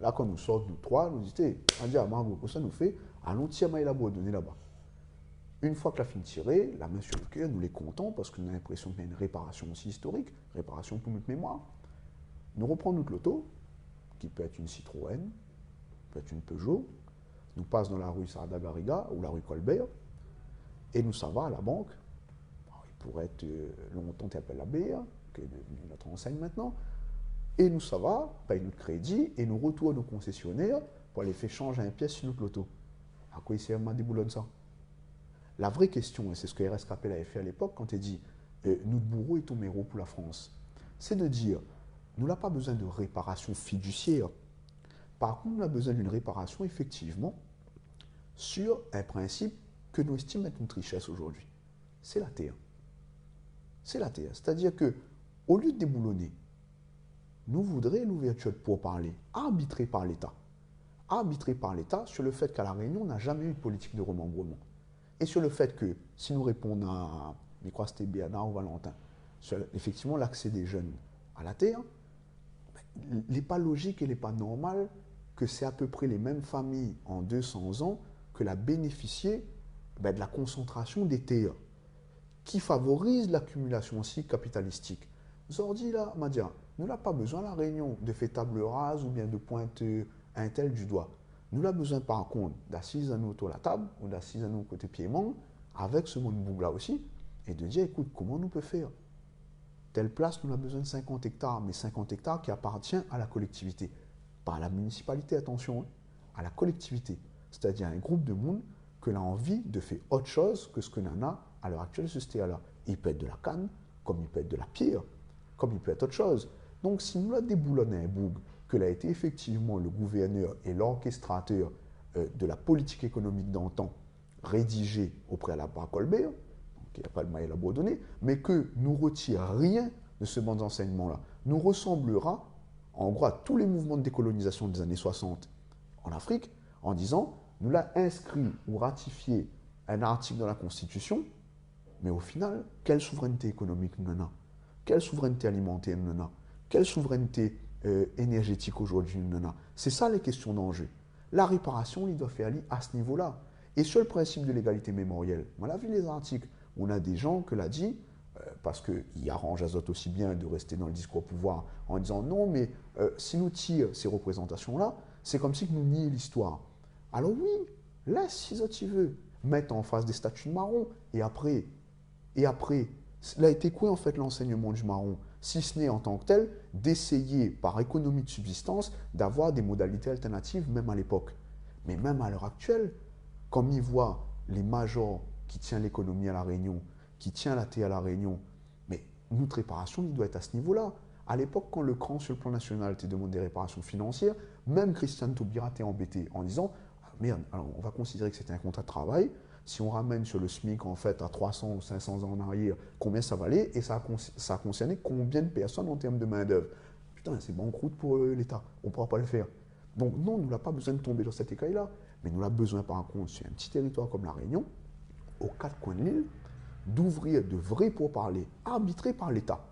Là, quand nous sortons, nous trois, nous disons, on dit à Margot, ça nous fait, allons tirer Maïla Bourdonné là-bas. Une fois que la fin tirée, la main sur le cœur, nous les comptons parce qu'on a l'impression qu'il y a une réparation aussi historique, réparation pour notre mémoire. Nous reprenons notre loto, qui peut être une Citroën, peut être une Peugeot, nous passons dans la rue Sarda Garriga ou la rue Colbert, et nous ça va à la banque. Alors, il pourrait être longtemps appelé la BA, qui est devenue notre enseigne maintenant, et nous ça va, paye notre crédit, et nous retournons au concessionnaire pour aller faire changer un pièce sur notre loto. À quoi il sert à déboulonner ça? La vraie question, et c'est ce que RSKP avait fait à l'époque quand il dit notre bourreau est ton héros pour la France, c'est de dire nous n'avons pas besoin de réparation fiduciaire. Par contre, nous avons besoin d'une réparation effectivement sur un principe que nous estimons être notre richesse aujourd'hui. C'est la terre. C'est la terre. C'est-à-dire que au lieu de déboulonner, nous voudrions l'ouverture de pourparlers arbitrée par l'État. Arbitrée par l'État sur le fait qu'à La Réunion, on n'a jamais eu de politique de remembrement. Et sur le fait que, si nous répondons à, je crois que c'était Béana ou Valentin, sur effectivement l'accès des jeunes à la terre, il n'est pas logique et il n'est pas normal que c'est à peu près les mêmes familles en 200 ans que la bénéficié de la concentration des terres, qui favorise l'accumulation aussi capitalistique. Zordi, là, m'a dit, nous n'avons pas besoin, La Réunion, de faire table rase ou bien de pointer un tel du doigt. Nous avons besoin, par contre, d'assises à nous autour de la table ou d'assises à nous côté Piémont, avec ce monde bougla aussi, et de dire, écoute, comment nous peut faire? Telle place, nous avons besoin de 50 hectares, mais 50 hectares qui appartiennent à la collectivité. Pas à la municipalité, attention, à la collectivité. C'est-à-dire un groupe de monde que a envie de faire autre chose que ce que l'on a à l'heure actuelle sur ce terrain-là. Il peut être de la canne, comme il peut être de la pierre, comme il peut être autre chose. Donc, si nous avons déboulonné un boug, que l'a été effectivement le gouverneur et l'orchestrateur de la politique économique d'antan rédigée au préalable par Colbert, qui n'a pas le mail à Bourdonné, mais que nous retire rien de ce bon enseignement-là, nous ressemblera en gros à tous les mouvements de décolonisation des années 60 en Afrique, en disant, nous l'avons inscrit ou ratifié un article dans la Constitution, mais au final, quelle souveraineté économique nous en avons? Quelle souveraineté alimentaire nous en avons? Quelle souveraineté énergétique aujourd'hui nous en avons? C'est ça les questions d'enjeu. La réparation, il doit faire aller à ce niveau-là. Et sur le principe de l'égalité mémorielle, on a vu les articles, on a des gens que l'a dit, parce qu'il arrange Azote aussi bien de rester dans le discours au pouvoir en disant non, mais si nous tirons ces représentations-là, c'est comme si nous nions l'histoire. Alors oui, laisse si Azote veut, mettre en face des statues de marron, et après, il a été quoi en fait l'enseignement du marron? Si ce n'est en tant que tel, d'essayer par économie de subsistance d'avoir des modalités alternatives, même à l'époque. Mais même à l'heure actuelle, comme ils voient les majors qui tiennent l'économie à La Réunion, qui tient la thé à La Réunion, mais notre réparation, il doit être à ce niveau-là. À l'époque, quand le CRAN sur le plan national te demande des réparations financières, même Christiane Taubira t'est embêté en disant ah, merde, alors on va considérer que c'était un contrat de travail. Si on ramène sur le SMIC en fait à 300 ou 500 ans en arrière, combien ça valait et ça a concerné combien de personnes en termes de main-d'œuvre. Putain, c'est banqueroute pour l'État, on ne pourra pas le faire. Donc non, nous n'avons pas besoin de tomber dans cet écueil-là, mais nous avons besoin par contre sur un petit territoire comme La Réunion, aux quatre coins de l'île, d'ouvrir de vrais pourparlers arbitrés par l'État.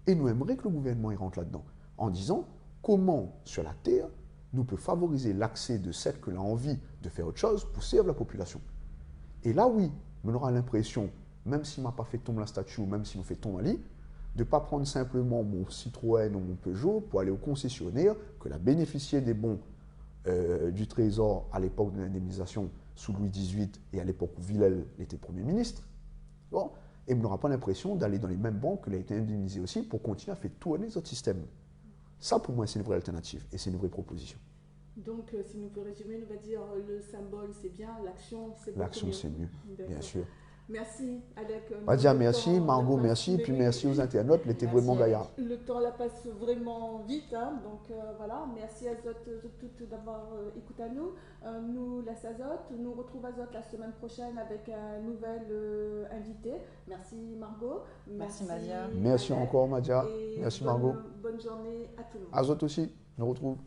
Et nous aimerions que le gouvernement y rentre là-dedans, en disant comment, sur la terre, nous peut favoriser l'accès de celle que l'on a envie de faire autre chose pour servir la population. Et là, oui, on aura l'impression, même s'il ne m'a pas fait tomber la statue, ou même s'il nous fait tomber un lit, de ne pas prendre simplement mon Citroën ou mon Peugeot pour aller au concessionnaire, que la bénéficier des bons du Trésor à l'époque de l'indemnisation sous Louis XVIII et à l'époque où Villèle était Premier ministre. Bon, et on n'aura pas l'impression d'aller dans les mêmes banques qu'il a été indemnisé aussi pour continuer à faire tourner les autres systèmes. Ça, pour moi, c'est une vraie alternative et c'est une vraie proposition. Donc, si nous pouvons résumer, on va dire le symbole, c'est bien, l'action, c'est beaucoup mieux. L'action, c'est mieux, bien sûr. Merci, Alec. Badia, merci. Margot, merci. Puis merci aux internautes. Il était vraiment gaillard. Le temps la passe vraiment vite. Hein, donc, voilà. Merci à Azote toutes d'avoir écouté à nous. Nous laisse Azote. Nous retrouve Azote la semaine prochaine avec un nouvel invité. Merci, Margot. Merci, Madia. Merci encore, Madia. Merci, Margot. Bonne journée à tout le monde. Azote aussi. Nous retrouve.